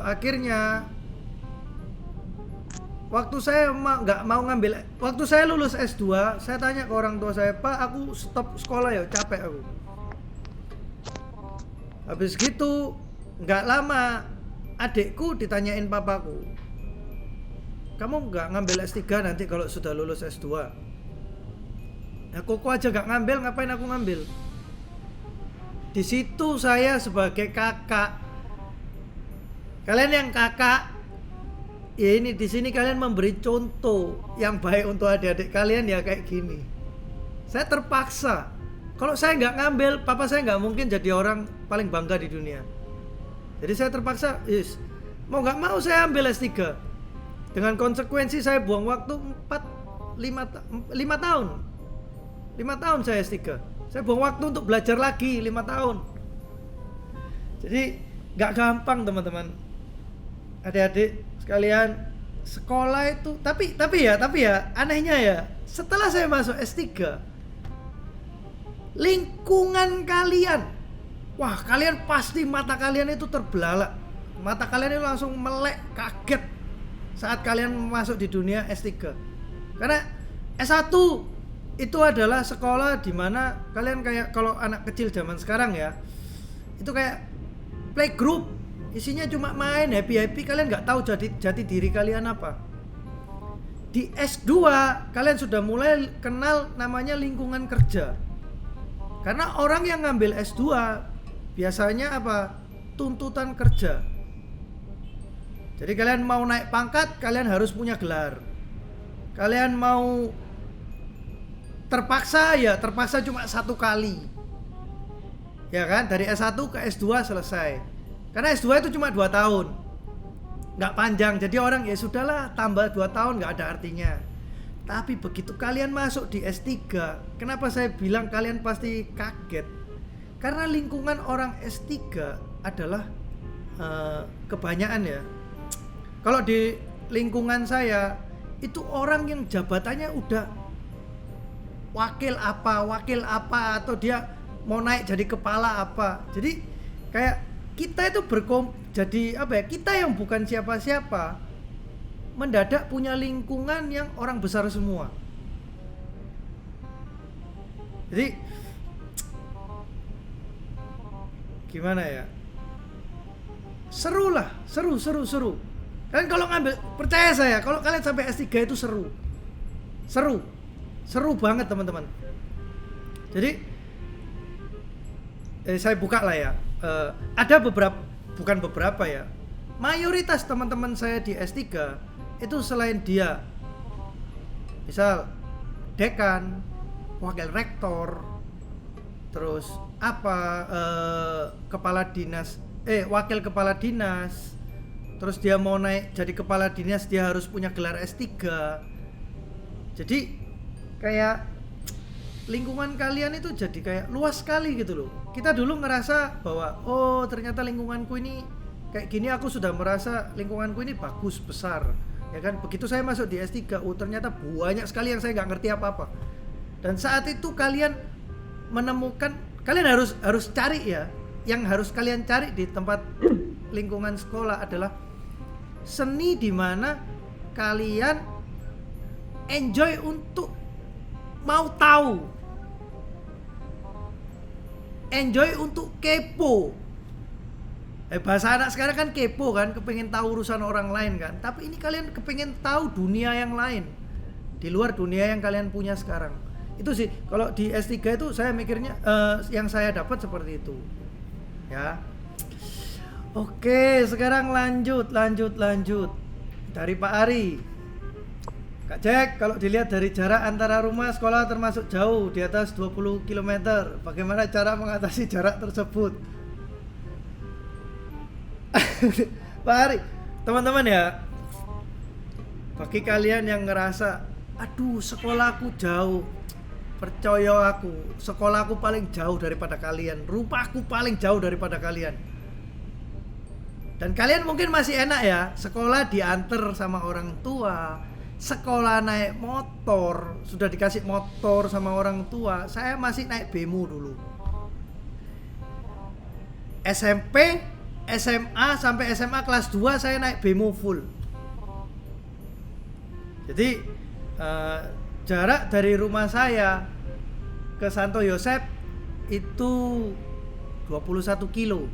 Speaker 1: akhirnya waktu saya nggak mau ngambil, waktu saya lulus S2, saya tanya ke orang tua saya, Pak, aku stop sekolah ya, capek aku. Habis gitu nggak lama adikku ditanyain papaku, kamu nggak ngambil S3 nanti kalau sudah lulus S2? Aku aja gak ngambil, ngapain aku ngambil? Di situ saya sebagai kakak, kalian yang kakak, ya ini di sini kalian memberi contoh yang baik untuk adik-adik kalian ya kayak gini. Saya terpaksa. Kalau saya nggak ngambil, papa saya nggak mungkin jadi orang paling bangga di dunia. Jadi saya terpaksa, mau nggak mau saya ambil S3. Dengan konsekuensi saya buang waktu 5 tahun. 5 tahun saya S3. Saya buang waktu untuk belajar lagi 5 tahun. Jadi nggak gampang teman-teman. Adik-adik sekalian, sekolah itu tapi ya anehnya ya, setelah saya masuk S3, lingkungan kalian, wah kalian pasti mata kalian itu terbelalak. Mata kalian itu langsung melek, kaget saat kalian masuk di dunia S3. Karena S1 itu adalah sekolah di mana kalian kayak kalau anak kecil zaman sekarang ya, itu kayak playgroup, isinya cuma main, happy-happy, kalian nggak tahu jati diri kalian apa. Di S2 kalian sudah mulai kenal namanya lingkungan kerja. Karena orang yang ngambil S2 biasanya apa? Tuntutan kerja. Jadi kalian mau naik pangkat, kalian harus punya gelar. Kalian mau terpaksa cuma 1 kali. Ya kan, dari S1 ke S2 selesai. Karena S2 itu cuma 2 tahun, nggak panjang, jadi orang ya sudahlah tambah 2 tahun nggak ada artinya. Tapi begitu kalian masuk di S3, kenapa saya bilang kalian pasti kaget? Karena lingkungan orang S3 adalah kebanyakan ya. Kalau di lingkungan saya itu orang yang jabatannya udah wakil apa atau dia mau naik jadi kepala apa. Jadi kayak kita itu jadi apa ya, kita yang bukan siapa-siapa mendadak punya lingkungan yang orang besar semua. Jadi gimana ya, seru. Kalian kalau ngambil, percaya saya, kalau kalian sampai S3 itu seru banget teman-teman. Jadi saya buka lah ya. Ada bukan beberapa ya, mayoritas teman-teman saya di S3 itu selain dia misal dekan, wakil rektor, terus wakil kepala dinas, terus dia mau naik jadi kepala dinas dia harus punya gelar S3. Jadi kayak lingkungan kalian itu jadi kayak luas sekali gitu loh. Kita dulu ngerasa bahwa oh ternyata lingkunganku ini kayak gini, aku sudah merasa lingkunganku ini bagus, besar, ya kan. Begitu saya masuk di S3, oh ternyata banyak sekali yang saya nggak ngerti apa-apa. Dan saat itu kalian menemukan, kalian harus cari ya, yang harus kalian cari di tempat lingkungan sekolah adalah seni di mana kalian enjoy untuk mau tahu, enjoy untuk kepo. Bahasa anak sekarang kan kepo kan, kepengen tahu urusan orang lain kan. Tapi ini kalian kepengen tahu dunia yang lain di luar dunia yang kalian punya sekarang. Itu sih kalau di S3 itu saya mikirnya yang saya dapat seperti itu ya. Oke, sekarang lanjut dari Pak Ari. Kak Jack, kalau dilihat dari jarak antara rumah sekolah termasuk jauh, di atas 20 km. Bagaimana cara mengatasi jarak tersebut? Pak Ari, teman-teman ya, bagi kalian yang ngerasa, aduh sekolahku jauh, percaya aku, sekolahku paling jauh daripada kalian, rumahku paling jauh daripada kalian. Dan kalian mungkin masih enak ya, sekolah diantar sama orang tua, sekolah naik motor, sudah dikasih motor sama orang tua. Saya masih naik bemo dulu. SMP, SMA sampai SMA kelas 2 saya naik bemo full. Jadi jarak dari rumah saya ke Santo Yosep itu 21 kilo.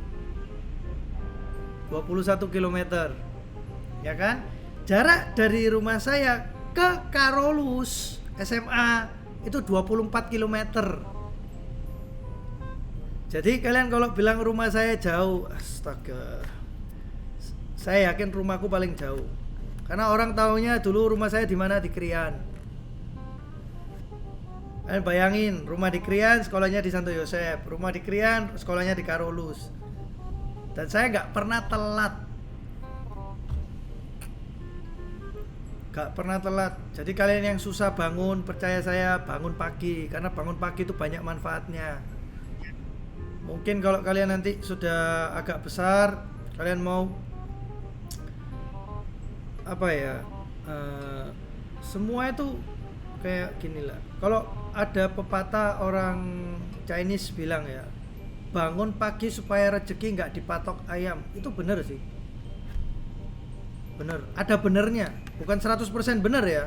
Speaker 1: 21 km. Ya kan? Jarak dari rumah saya ke Karolus SMA itu 24 km. Jadi kalian kalau bilang rumah saya jauh, astaga, saya yakin rumahku paling jauh. Karena orang taunya dulu rumah saya di mana, di Krian. Kalian bayangin, rumah di Krian, sekolahnya di Santo Yosep. Rumah di Krian, sekolahnya di Karolus. Dan saya nggak pernah telat. Gak pernah telat. Jadi kalian yang susah bangun, percaya saya, bangun pagi. Karena bangun pagi itu banyak manfaatnya. Mungkin kalau kalian nanti sudah agak besar, kalian mau apa ya, semua itu kayak gini lah. Kalau ada pepatah orang Chinese bilang ya, bangun pagi supaya rezeki nggak dipatok ayam, itu bener sih, bener, ada benernya, bukan 100% bener ya.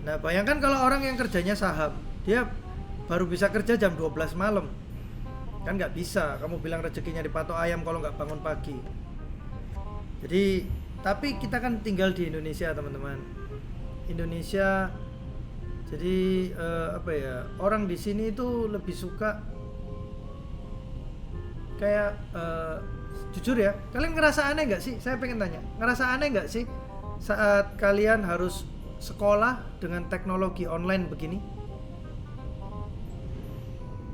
Speaker 1: Nah bayangkan kalau orang yang kerjanya saham, dia baru bisa kerja jam 12 malam, kan nggak bisa kamu bilang rezekinya dipatok ayam kalau nggak bangun pagi. Jadi tapi kita kan tinggal di Indonesia teman-teman, Indonesia. Jadi apa ya, orang di sini itu lebih suka kayak jujur ya, kalian ngerasa aneh nggak sih? Saya pengen tanya, ngerasa aneh nggak sih saat kalian harus sekolah dengan teknologi online begini?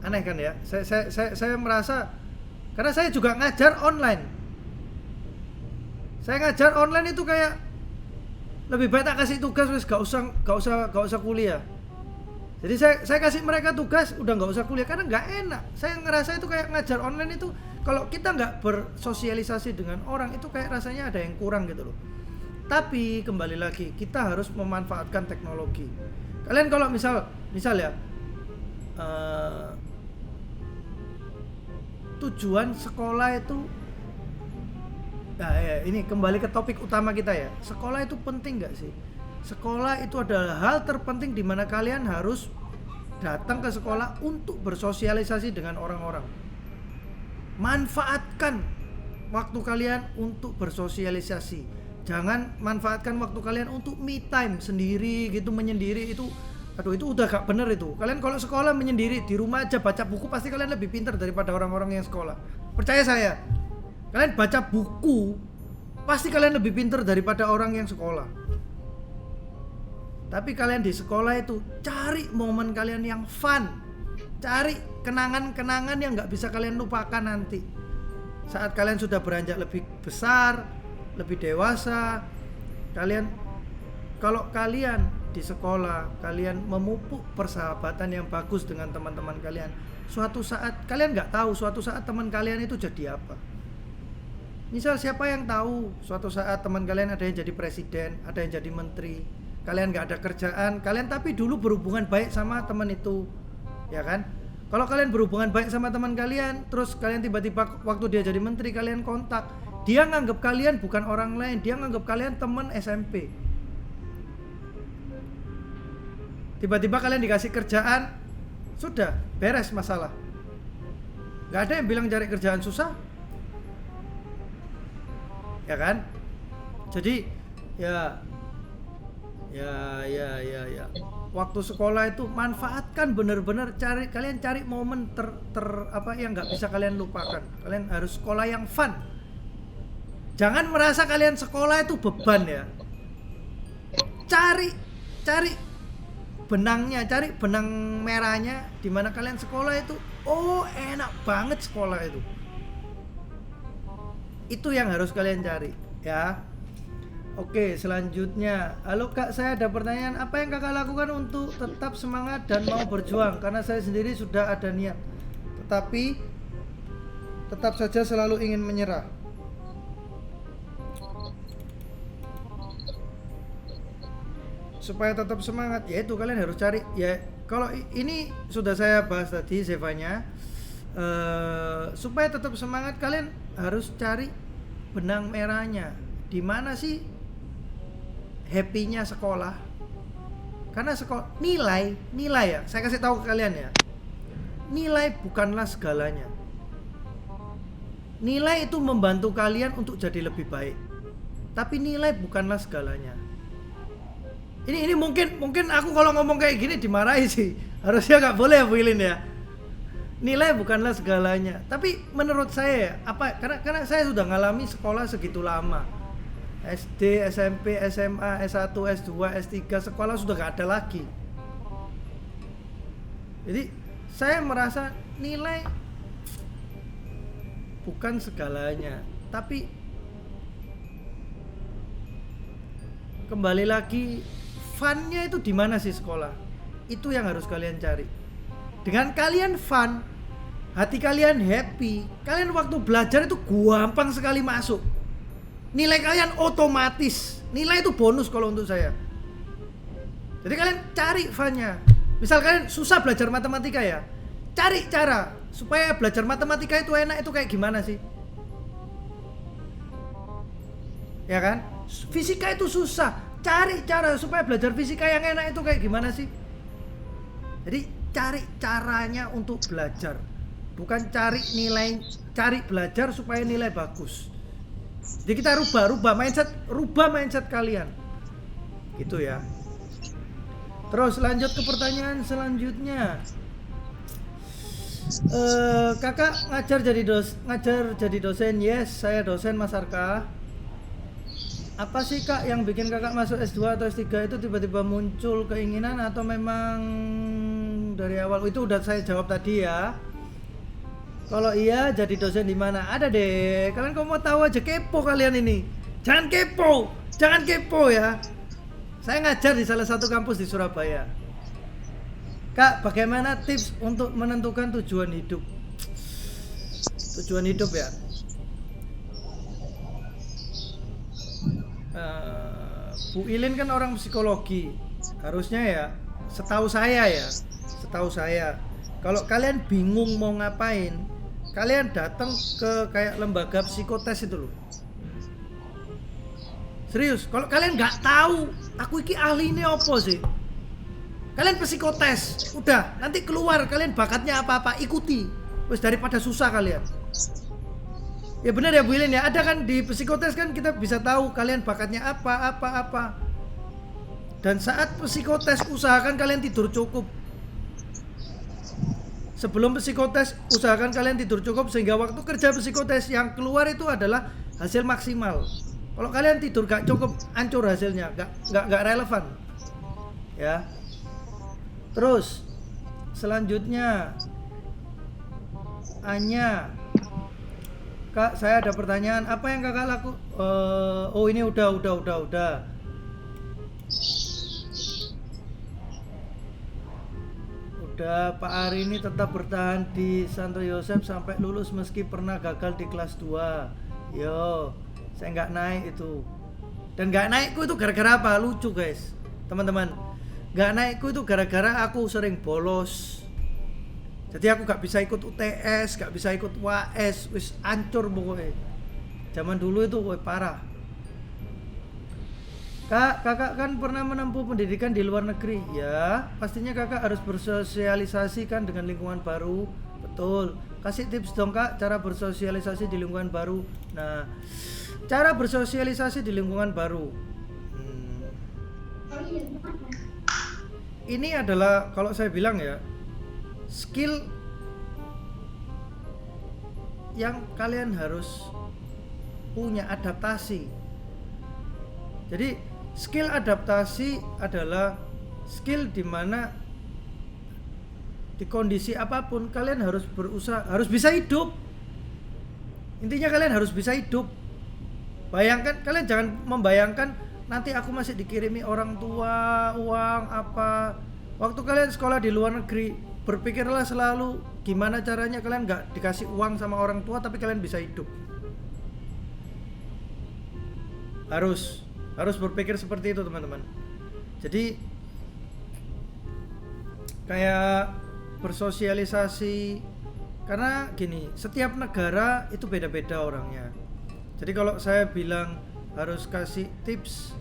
Speaker 1: Aneh kan ya? Saya merasa, karena saya juga ngajar online. Saya ngajar online itu kayak lebih baik tak kasih tugas, wis gak usah kuliah. Jadi saya kasih mereka tugas udah nggak usah kuliah karena nggak enak. Saya ngerasa itu kayak ngajar online itu, kalau kita nggak bersosialisasi dengan orang itu kayak rasanya ada yang kurang gitu loh. Tapi kembali lagi, kita harus memanfaatkan teknologi. Kalian kalau misal ya, tujuan sekolah itu, nah ya, ini kembali ke topik utama kita ya. Sekolah itu penting nggak sih? Sekolah itu adalah hal terpenting di mana kalian harus datang ke sekolah untuk bersosialisasi dengan orang-orang. Manfaatkan waktu kalian untuk bersosialisasi. Jangan manfaatkan waktu kalian untuk me time sendiri gitu, menyendiri itu. Aduh, itu udah gak bener itu. Kalian kalau sekolah menyendiri di rumah aja baca buku, pasti kalian lebih pintar daripada orang-orang yang sekolah. Percaya saya. Kalian baca buku, pasti kalian lebih pintar daripada orang yang sekolah. Tapi kalian di sekolah itu cari momen kalian yang fun, cari kenangan-kenangan yang gak bisa kalian lupakan nanti. Saat kalian sudah beranjak lebih besar, lebih dewasa, kalau kalian di sekolah, kalian memupuk persahabatan yang bagus dengan teman-teman kalian, suatu saat kalian nggak tahu suatu saat teman kalian itu jadi apa. Misal siapa yang tahu suatu saat teman kalian ada yang jadi presiden, ada yang jadi menteri, kalian nggak ada kerjaan, kalian tapi dulu berhubungan baik sama teman itu, ya kan? Kalau kalian berhubungan baik sama teman kalian, terus kalian tiba-tiba waktu dia jadi menteri kalian kontak, dia nganggap kalian bukan orang lain, dia nganggap kalian teman SMP. Tiba-tiba kalian dikasih kerjaan, sudah beres masalah. Gak ada yang bilang cari kerjaan susah, ya kan? Jadi ya waktu sekolah itu manfaatkan bener-bener, kalian cari momen apa yang nggak bisa kalian lupakan. Kalian harus sekolah yang fun. Jangan merasa kalian sekolah itu beban ya. Cari benangnya, cari benang merahnya di mana kalian sekolah itu. Oh, enak banget sekolah itu. Itu yang harus kalian cari, ya. Oke, selanjutnya. Halo Kak, saya ada pertanyaan. Apa yang Kakak lakukan untuk tetap semangat dan mau berjuang? Karena saya sendiri sudah ada niat, tetapi tetap saja selalu ingin menyerah. Supaya tetap semangat, yaitu kalian harus cari, ya kalau ini sudah saya bahas tadi Zevanya, supaya tetap semangat kalian harus cari benang merahnya. Di mana sih happy-nya sekolah? Karena sekolah, nilai ya, saya kasih tahu ke kalian ya, nilai bukanlah segalanya. Nilai itu membantu kalian untuk jadi lebih baik, tapi nilai bukanlah segalanya. Ini mungkin aku kalau ngomong kayak gini dimarahi sih. Harusnya nggak boleh ya Bu Ilin ya. Nilai bukanlah segalanya. Tapi menurut saya karena saya sudah ngalami sekolah segitu lama. SD, SMP, SMA, S1, S2, S3, sekolah sudah nggak ada lagi. Jadi saya merasa nilai bukan segalanya. Tapi kembali lagi, fun-nya itu di mana sih sekolah? Itu yang harus kalian cari. Dengan kalian fun, hati kalian happy, kalian waktu belajar itu gampang sekali masuk. Nilai kalian otomatis. Nilai itu bonus kalau untuk saya. Jadi kalian cari fun-nya. Misal kalian susah belajar matematika ya, cari cara supaya belajar matematika itu enak, itu kayak gimana sih? Ya kan? Fisika itu susah, cari cara supaya belajar fisika yang enak itu kayak gimana sih? Jadi cari caranya untuk belajar, bukan cari belajar supaya nilai bagus. Jadi kita rubah mindset kalian, gitu ya. Terus lanjut ke pertanyaan selanjutnya. Kakak ngajar jadi dosen? Yes, saya dosen Mas Arka. Apa sih Kak yang bikin kakak masuk S2 atau S3 itu tiba-tiba muncul keinginan atau memang dari awal? Itu udah saya jawab tadi ya. Kalau iya jadi dosen di mana? Ada deh. Kalian kalau mau tahu aja, kepo kalian ini. Jangan kepo ya. Saya ngajar di salah satu kampus di Surabaya. Kak, bagaimana tips untuk menentukan tujuan hidup? Tujuan hidup ya. Bu Ilin kan orang psikologi, harusnya ya, setahu saya, kalau kalian bingung mau ngapain, kalian datang ke kayak lembaga psikotes itu loh. Serius, kalau kalian nggak tahu, aku iki ahli ini apa sih? Kalian psikotes, udah, nanti keluar kalian bakatnya apa-apa, ikuti, wes daripada susah kalian. Ya benar ya Bu Ilin ya, ada kan di psikotes kan kita bisa tahu kalian bakatnya apa. Dan saat psikotes usahakan kalian tidur cukup. Sebelum psikotes usahakan kalian tidur cukup sehingga waktu kerja psikotes yang keluar itu adalah hasil maksimal. Kalau kalian tidur gak cukup, hancur hasilnya, gak relevan. Ya. Terus selanjutnya Anya, Kak, saya ada pertanyaan. Apa yang kakak laku? Oh ini udah. Udah, Pak Ari ini tetap bertahan di Santo Yosef sampai lulus meski pernah gagal di kelas 2. Yo, saya nggak naik itu. Dan nggak naikku itu gara-gara apa? Lucu guys, teman-teman. Nggak naikku itu gara-gara aku sering bolos. Jadi aku gak bisa ikut UTS, gak bisa ikut UAS, wis hancur pokoknya. Zaman dulu itu parah. Kakak kan pernah menempuh pendidikan di luar negeri. Ya, pastinya kakak harus bersosialisasi kan dengan lingkungan baru. Betul. Kasih tips dong Kak, cara bersosialisasi di lingkungan baru. Nah, cara bersosialisasi di lingkungan baru. Ini adalah, kalau saya bilang ya, skill yang kalian harus punya, adaptasi. Jadi skill adaptasi adalah skill dimana di kondisi apapun kalian harus berusaha, harus bisa hidup. Intinya kalian harus bisa hidup. Bayangkan, kalian jangan membayangkan nanti aku masih dikirimi orang tua uang apa. Waktu kalian sekolah di luar negeri, berpikirlah selalu gimana caranya kalian gak dikasih uang sama orang tua tapi kalian bisa hidup. Harus berpikir seperti itu teman-teman. Jadi kayak bersosialisasi, karena gini, setiap negara itu beda-beda orangnya. Jadi kalau saya bilang harus kasih tips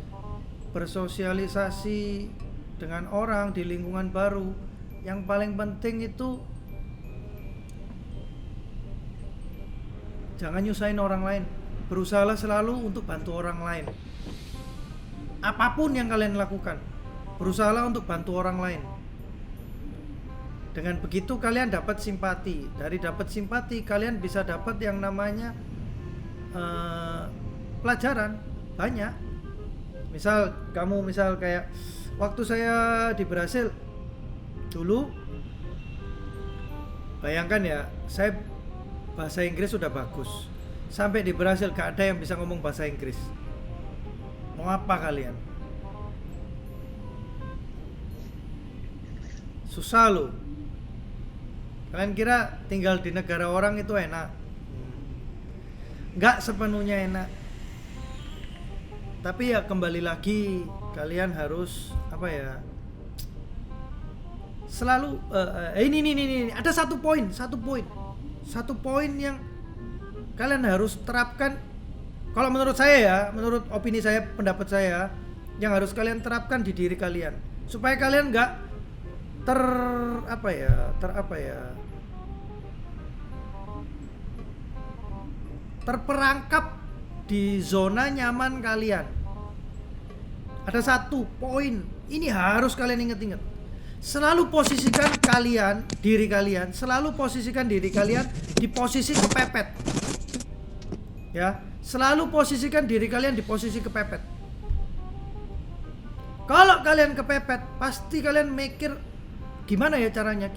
Speaker 1: bersosialisasi dengan orang di lingkungan baru, yang paling penting itu jangan nyusahin orang lain. Berusahalah selalu untuk bantu orang lain. Apapun yang kalian lakukan, berusahalah untuk bantu orang lain. Dengan begitu kalian dapat simpati. Dari dapat simpati kalian bisa dapat yang namanya pelajaran banyak. Misal kayak waktu saya di Brasil dulu, bayangkan ya, saya bahasa Inggris sudah bagus, sampai di Brasil gak ada yang bisa ngomong bahasa Inggris. Mau apa kalian? Susah loh. Kalian kira tinggal di negara orang itu enak? Nggak sepenuhnya enak. Tapi ya kembali lagi, kalian harus apa ya? Selalu ini ada satu poin yang kalian harus terapkan. Kalau menurut saya ya, menurut opini saya, pendapat saya, yang harus kalian terapkan di diri kalian supaya kalian nggak terperangkap di zona nyaman kalian. Ada satu poin, ini harus kalian ingat-ingat. Selalu posisikan diri kalian di posisi kepepet. Ya, selalu posisikan diri kalian di posisi kepepet. Kalau kalian kepepet, pasti kalian mikir gimana ya caranya.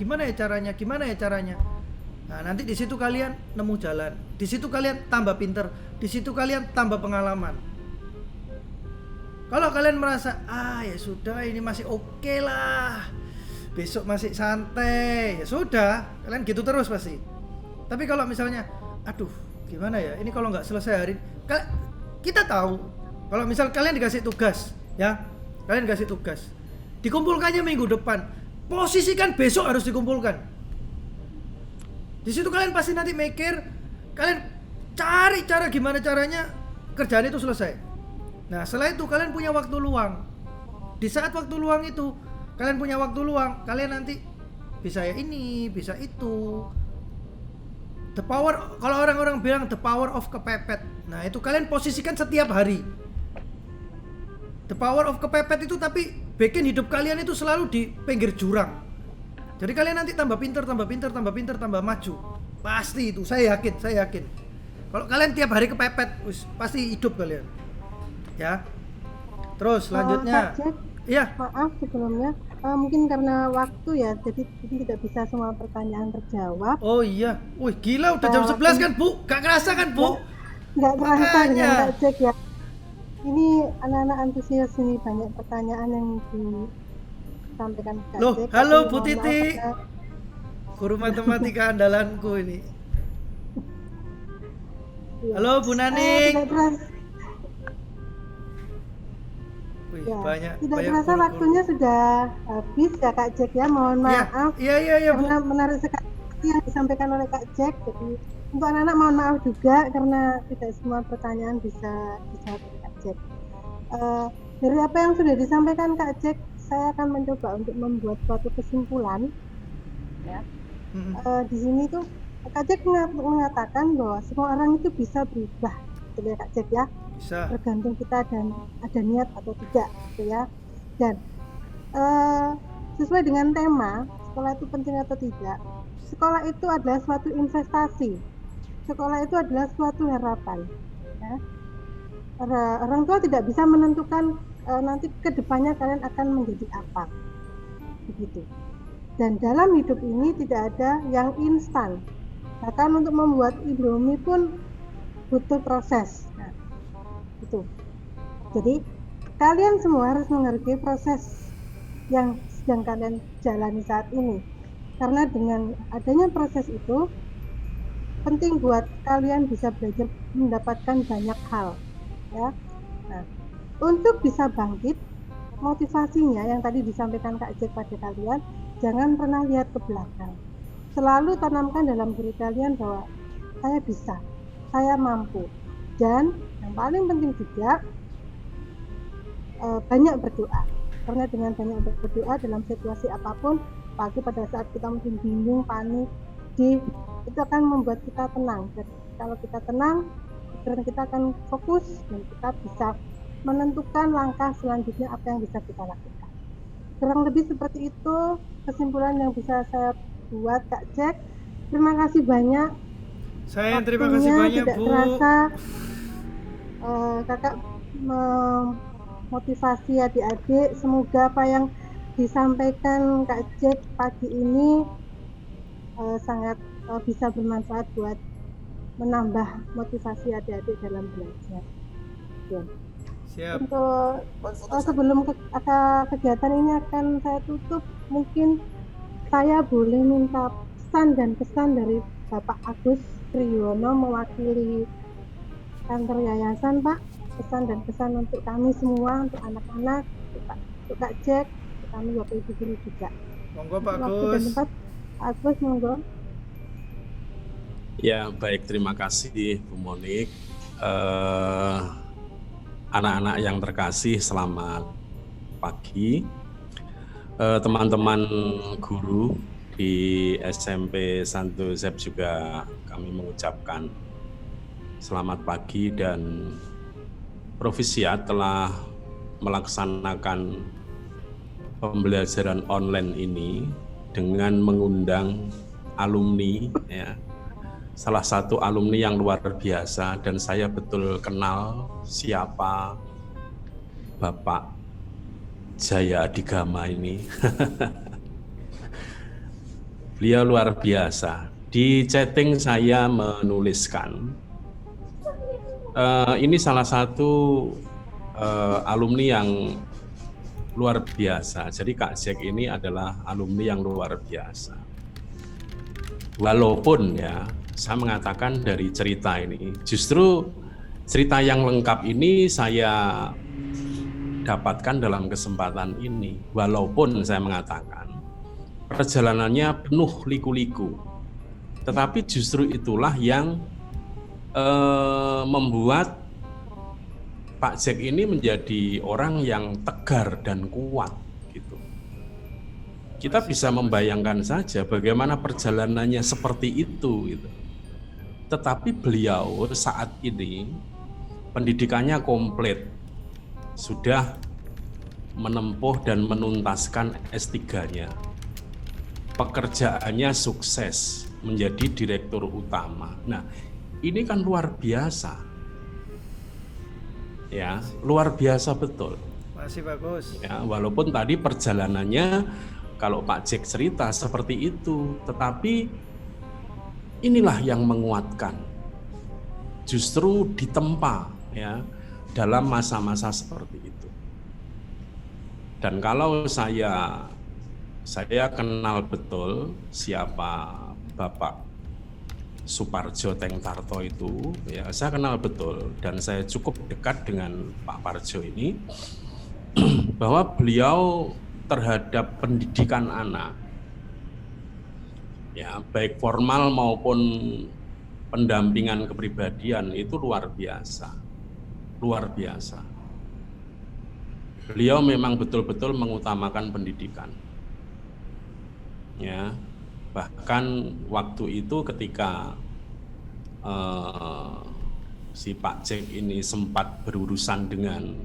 Speaker 1: Nah, nanti di situ kalian nemu jalan. Di situ kalian tambah pinter, di situ kalian tambah pengalaman. Kalau kalian merasa, ya sudah ini masih oke lah, besok masih santai, ya sudah, kalian gitu terus pasti. Tapi kalau misalnya, aduh gimana ya, ini kalau nggak selesai hari, kita tahu, kalau misal kalian dikasih tugas, ya, kalian dikasih tugas, dikumpulkannya minggu depan, posisikan besok harus dikumpulkan. Di situ kalian pasti nanti mikir, kalian cari cara gimana caranya kerjaan itu selesai. Nah, setelah itu kalian punya waktu luang. Di saat waktu luang itu, kalian punya waktu luang, kalian nanti bisa ya ini, bisa itu. The power, kalau orang-orang bilang the power of kepepet. Nah, itu kalian posisikan setiap hari. The power of kepepet itu tapi bikin hidup kalian itu selalu di pinggir jurang. Jadi kalian nanti tambah pinter, tambah maju. Pasti itu, saya yakin. Kalau kalian tiap hari kepepet, pasti hidup kalian. Ya. Terus selanjutnya.
Speaker 3: Kak Jack,
Speaker 1: iya.
Speaker 3: maaf sebelumnya, mungkin karena waktu ya, jadi tidak bisa semua pertanyaan terjawab.
Speaker 1: Oh iya. Wih, gila udah jam 11 kan, Bu? Gak kerasa kan, Bu?
Speaker 3: Nggak terasa dengan
Speaker 1: Makanya.
Speaker 3: Kak Jack ya. Ini anak-anak antusias ini, banyak pertanyaan yang disampaikan Kak
Speaker 1: Loh,
Speaker 3: Jack.
Speaker 1: halo
Speaker 3: Tapi
Speaker 1: Bu
Speaker 3: mohon
Speaker 1: Titi.
Speaker 3: maaf karena
Speaker 1: Guru matematika andalanku ini. Halo Bu Naning.
Speaker 3: tidak terasa.
Speaker 1: Wih,
Speaker 3: Ya,
Speaker 1: banyak
Speaker 3: tidak
Speaker 1: banyak
Speaker 3: terasa
Speaker 1: guru-guru.
Speaker 3: waktunya sudah habis ya Kak Jack ya, mohon maaf
Speaker 1: Iya Bu.
Speaker 3: karena menarik sekali yang disampaikan oleh Kak Jack. Jadi untuk anak-anak mohon maaf juga karena tidak semua pertanyaan bisa dijawab oleh Kak Jack. Dari apa yang sudah disampaikan Kak Jack, saya akan mencoba untuk membuat suatu kesimpulan. Ya. Di sini tuh Kak Jack mengatakan bahwa semua orang itu bisa berubah, gitu ya Kak Jack ya.
Speaker 1: Bisa.
Speaker 3: Tergantung kita dan ada niat atau tidak, gitu ya. Dan sesuai dengan tema sekolah itu penting atau tidak, sekolah itu adalah suatu investasi, sekolah itu adalah suatu harapan ya. Orang tua tidak bisa menentukan nanti kedepannya kalian akan menjadi apa, begitu. Dan dalam hidup ini tidak ada yang instan, bahkan untuk membuat Indomie pun butuh proses. Itu. Jadi kalian semua harus menghargai proses yang sedang kalian jalani saat ini. Karena dengan adanya proses itu penting buat kalian bisa belajar mendapatkan banyak hal, ya. Nah, untuk bisa bangkit, motivasinya yang tadi disampaikan Kak Jack pada kalian, jangan pernah lihat ke belakang. Selalu tanamkan dalam diri kalian bahwa saya bisa, saya mampu. Dan yang paling penting juga banyak berdoa, karena dengan banyak berdoa dalam situasi apapun, apalagi pada saat kita mungkin bingung, panik, itu akan membuat kita tenang. Dan kalau kita tenang, pikiran kita akan fokus dan kita bisa menentukan langkah selanjutnya apa yang bisa kita lakukan. Kurang lebih seperti itu kesimpulan yang bisa saya buat Kak Jack. Terima kasih banyak.
Speaker 1: Saya terima kasih banyak
Speaker 3: tidak
Speaker 1: Bu.
Speaker 3: terasa kakak memotivasi adik-adik. Semoga apa yang disampaikan Kak Jack pagi ini sangat bisa bermanfaat buat menambah motivasi adik-adik dalam belajar. Ya.
Speaker 1: Siap.
Speaker 3: Untuk sebelum kegiatan ini akan saya tutup, mungkin saya boleh minta pesan dan kesan dari Bapak Agus Priyono mewakili kantor yayasan, Pak. Pesan dan kesan untuk kami semua, untuk anak-anak, untuk Kak Jack, untuk kami Bapak Ibu guru juga.
Speaker 1: Monggo Pak
Speaker 3: Waktu dan
Speaker 1: Agus.
Speaker 3: tempat, Pak Agus, monggo.
Speaker 2: Ya, baik, terima kasih Bu Monik. Anak-anak yang terkasih, selamat pagi. Teman-teman guru di SMP Santo Yosef juga kami mengucapkan selamat pagi dan Provisiat telah melaksanakan pembelajaran online ini dengan mengundang alumni, ya. Salah satu alumni yang luar biasa dan saya betul kenal siapa Bapak Jaya Adigama ini. Beliau luar biasa. Di chatting saya menuliskan, ini salah satu alumni yang luar biasa. Jadi Kak Jack ini adalah alumni yang luar biasa. Walaupun ya, saya mengatakan dari cerita ini, justru cerita yang lengkap ini saya dapatkan dalam kesempatan ini. Walaupun saya mengatakan perjalanannya penuh liku-liku, tetapi justru itulah yang membuat Pak Jack ini menjadi orang yang tegar dan kuat gitu. Kita bisa membayangkan saja bagaimana perjalanannya seperti itu gitu. Tetapi beliau saat ini pendidikannya komplit, sudah menempuh dan menuntaskan S3-nya. Pekerjaannya sukses, menjadi direktur utama. Nah, ini kan luar biasa. Ya, luar biasa betul.
Speaker 1: Masih bagus.
Speaker 2: Ya, walaupun tadi perjalanannya kalau Pak Jack cerita seperti itu, tetapi inilah yang menguatkan. Justru ditempa ya dalam masa-masa seperti itu. Dan kalau saya kenal betul siapa Bapak Suparjo Tengtarto itu, ya saya kenal betul dan saya cukup dekat dengan Pak Parjo ini, bahwa beliau terhadap pendidikan anak, ya baik formal maupun pendampingan kepribadian itu luar biasa, luar biasa. Beliau memang betul-betul mengutamakan pendidikan, ya. Bahkan waktu itu ketika si Pak Jack ini sempat berurusan dengan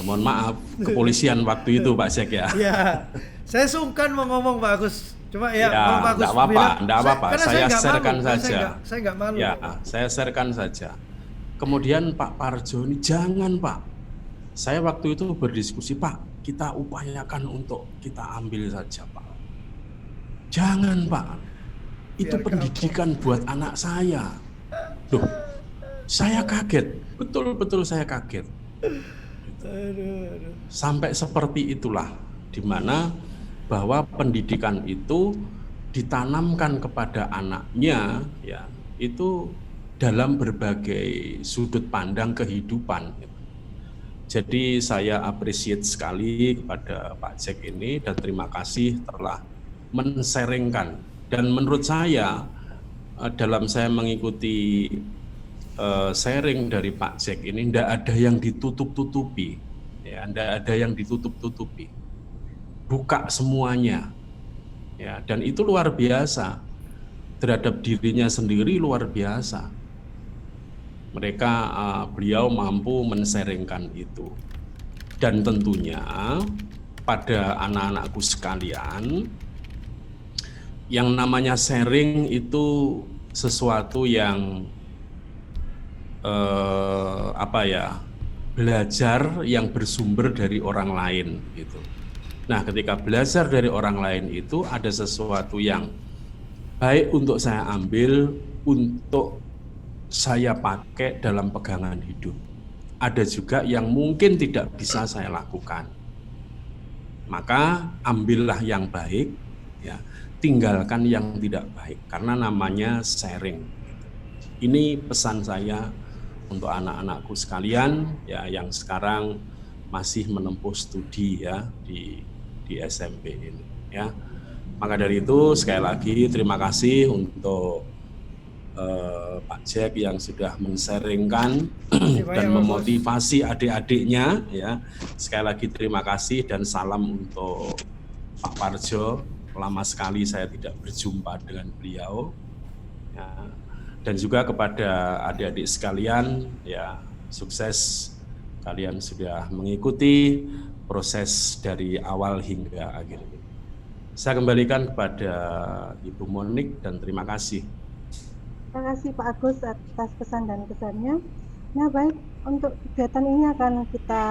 Speaker 2: mohon maaf kepolisian waktu itu Pak Jack ya.
Speaker 1: Ya, saya sungkan mau ngomong Pak Agus. Cuma ya, kalau Pak Agus
Speaker 2: enggak apa-apa,
Speaker 1: bilang,
Speaker 2: enggak apa-apa. Saya sharekan
Speaker 1: malu,
Speaker 2: saja.
Speaker 1: Saya nggak malu.
Speaker 2: Ya, saya sharekan saja. Kemudian Pak Parjo ini, jangan Pak. Saya waktu itu berdiskusi, Pak, kita upayakan untuk kita ambil saja Pak. Jangan Pak, itu
Speaker 1: Biar
Speaker 2: pendidikan buat anak saya. Loh, saya kaget, betul-betul saya kaget.
Speaker 1: Aduh.
Speaker 2: Sampai seperti itulah, di mana bahwa pendidikan itu ditanamkan kepada anaknya, ya itu dalam berbagai sudut pandang kehidupan. Jadi saya appreciate sekali kepada Pak Jack ini dan terima kasih telah men-sharingkan. Dan menurut saya dalam saya mengikuti sharing dari Pak Jack ini tidak ada yang ditutup-tutupi, ya, tidak ada yang ditutup-tutupi, buka semuanya, ya, dan itu luar biasa terhadap dirinya sendiri, luar biasa. Mereka beliau mampu men-sharingkan itu, dan tentunya pada anak-anakku sekalian, yang namanya sharing itu sesuatu yang belajar yang bersumber dari orang lain gitu. Nah, ketika belajar dari orang lain itu ada sesuatu yang baik untuk saya ambil, untuk saya pakai dalam pegangan hidup. Ada juga yang mungkin tidak bisa saya lakukan. Maka ambillah yang baik, ya. Tinggalkan yang tidak baik karena namanya sharing. Ini pesan saya untuk anak-anakku sekalian ya yang sekarang masih menempuh studi ya di SMP ini ya. Maka dari itu sekali lagi terima kasih untuk Pak Jack yang sudah men-sharingkan dan memotivasi adik-adiknya ya. Sekali lagi terima kasih dan salam untuk Pak Parjo. Lama sekali saya tidak berjumpa dengan beliau ya. Dan juga kepada adik-adik sekalian ya, sukses, kalian sudah mengikuti proses dari awal hingga akhir. Saya kembalikan kepada Ibu Monik dan terima kasih.
Speaker 3: Terima kasih Pak Agus atas pesan dan kesannya. Nah baik, untuk kegiatan ini akan kita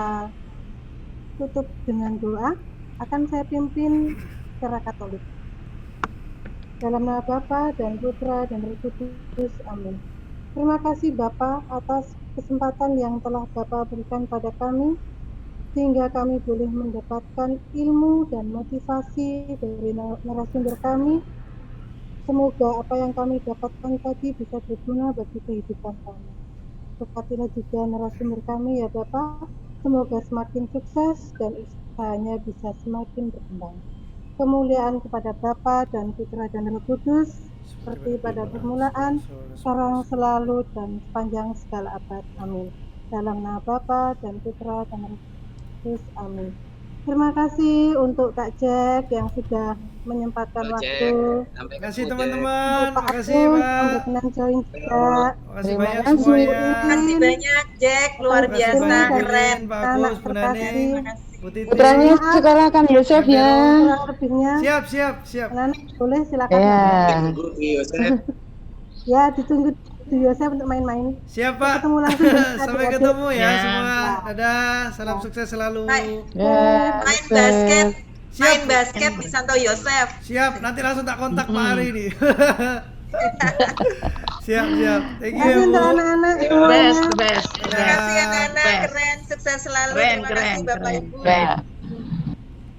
Speaker 3: tutup dengan doa. Akan saya pimpin secara Katolik. Dalam nama Bapa dan Putra dan Roh Kudus. Amin. Terima kasih Bapa atas kesempatan yang telah Bapa berikan pada kami, sehingga kami boleh mendapatkan ilmu dan motivasi dari narasumber kami. Semoga apa yang kami dapatkan tadi bisa berguna bagi kehidupan kami. Berkatilah juga narasumber kami ya Bapak, semoga semakin sukses dan usahanya bisa semakin berkembang. Kemuliaan kepada Bapa dan Putra dan Roh Kudus, seperti pada permulaan, sekarang selalu dan sepanjang segala abad. Amin. Dalam nama Bapa dan Putra dan Roh Kudus. Amin. Terima kasih untuk Kak Jack yang sudah menyempatkan waktu.
Speaker 1: Terima kasih teman-teman. Terima kasih Pak.
Speaker 3: Berkenan join juga.
Speaker 1: Terima kasih banyak semuanya.
Speaker 4: Terima kasih banyak Jack, luar biasa, keren.
Speaker 1: Pak Agus, Bu Nani, Bu Titi.
Speaker 6: Putranya sekolahkan Yosef ya.
Speaker 3: Lebihnya.
Speaker 1: Siap.
Speaker 3: Boleh silakan.
Speaker 6: Ya.
Speaker 3: Ya, ditunggu di Yosef untuk main-main.
Speaker 1: Siap Pak.
Speaker 3: Ketemu langsung.
Speaker 1: Sampai ketemu ya semua. Dadah, salam sukses selalu.
Speaker 4: Main basket di Santo Yosef.
Speaker 1: Siap, nanti langsung tak kontak Pak Ari nih. Siap. Thank you.
Speaker 3: Terima kasih untuk anak-anak semuanya.
Speaker 6: Best.
Speaker 4: Terima kasih anak-anak, keren, sukses selalu. Terima kasih Bapak Ibu.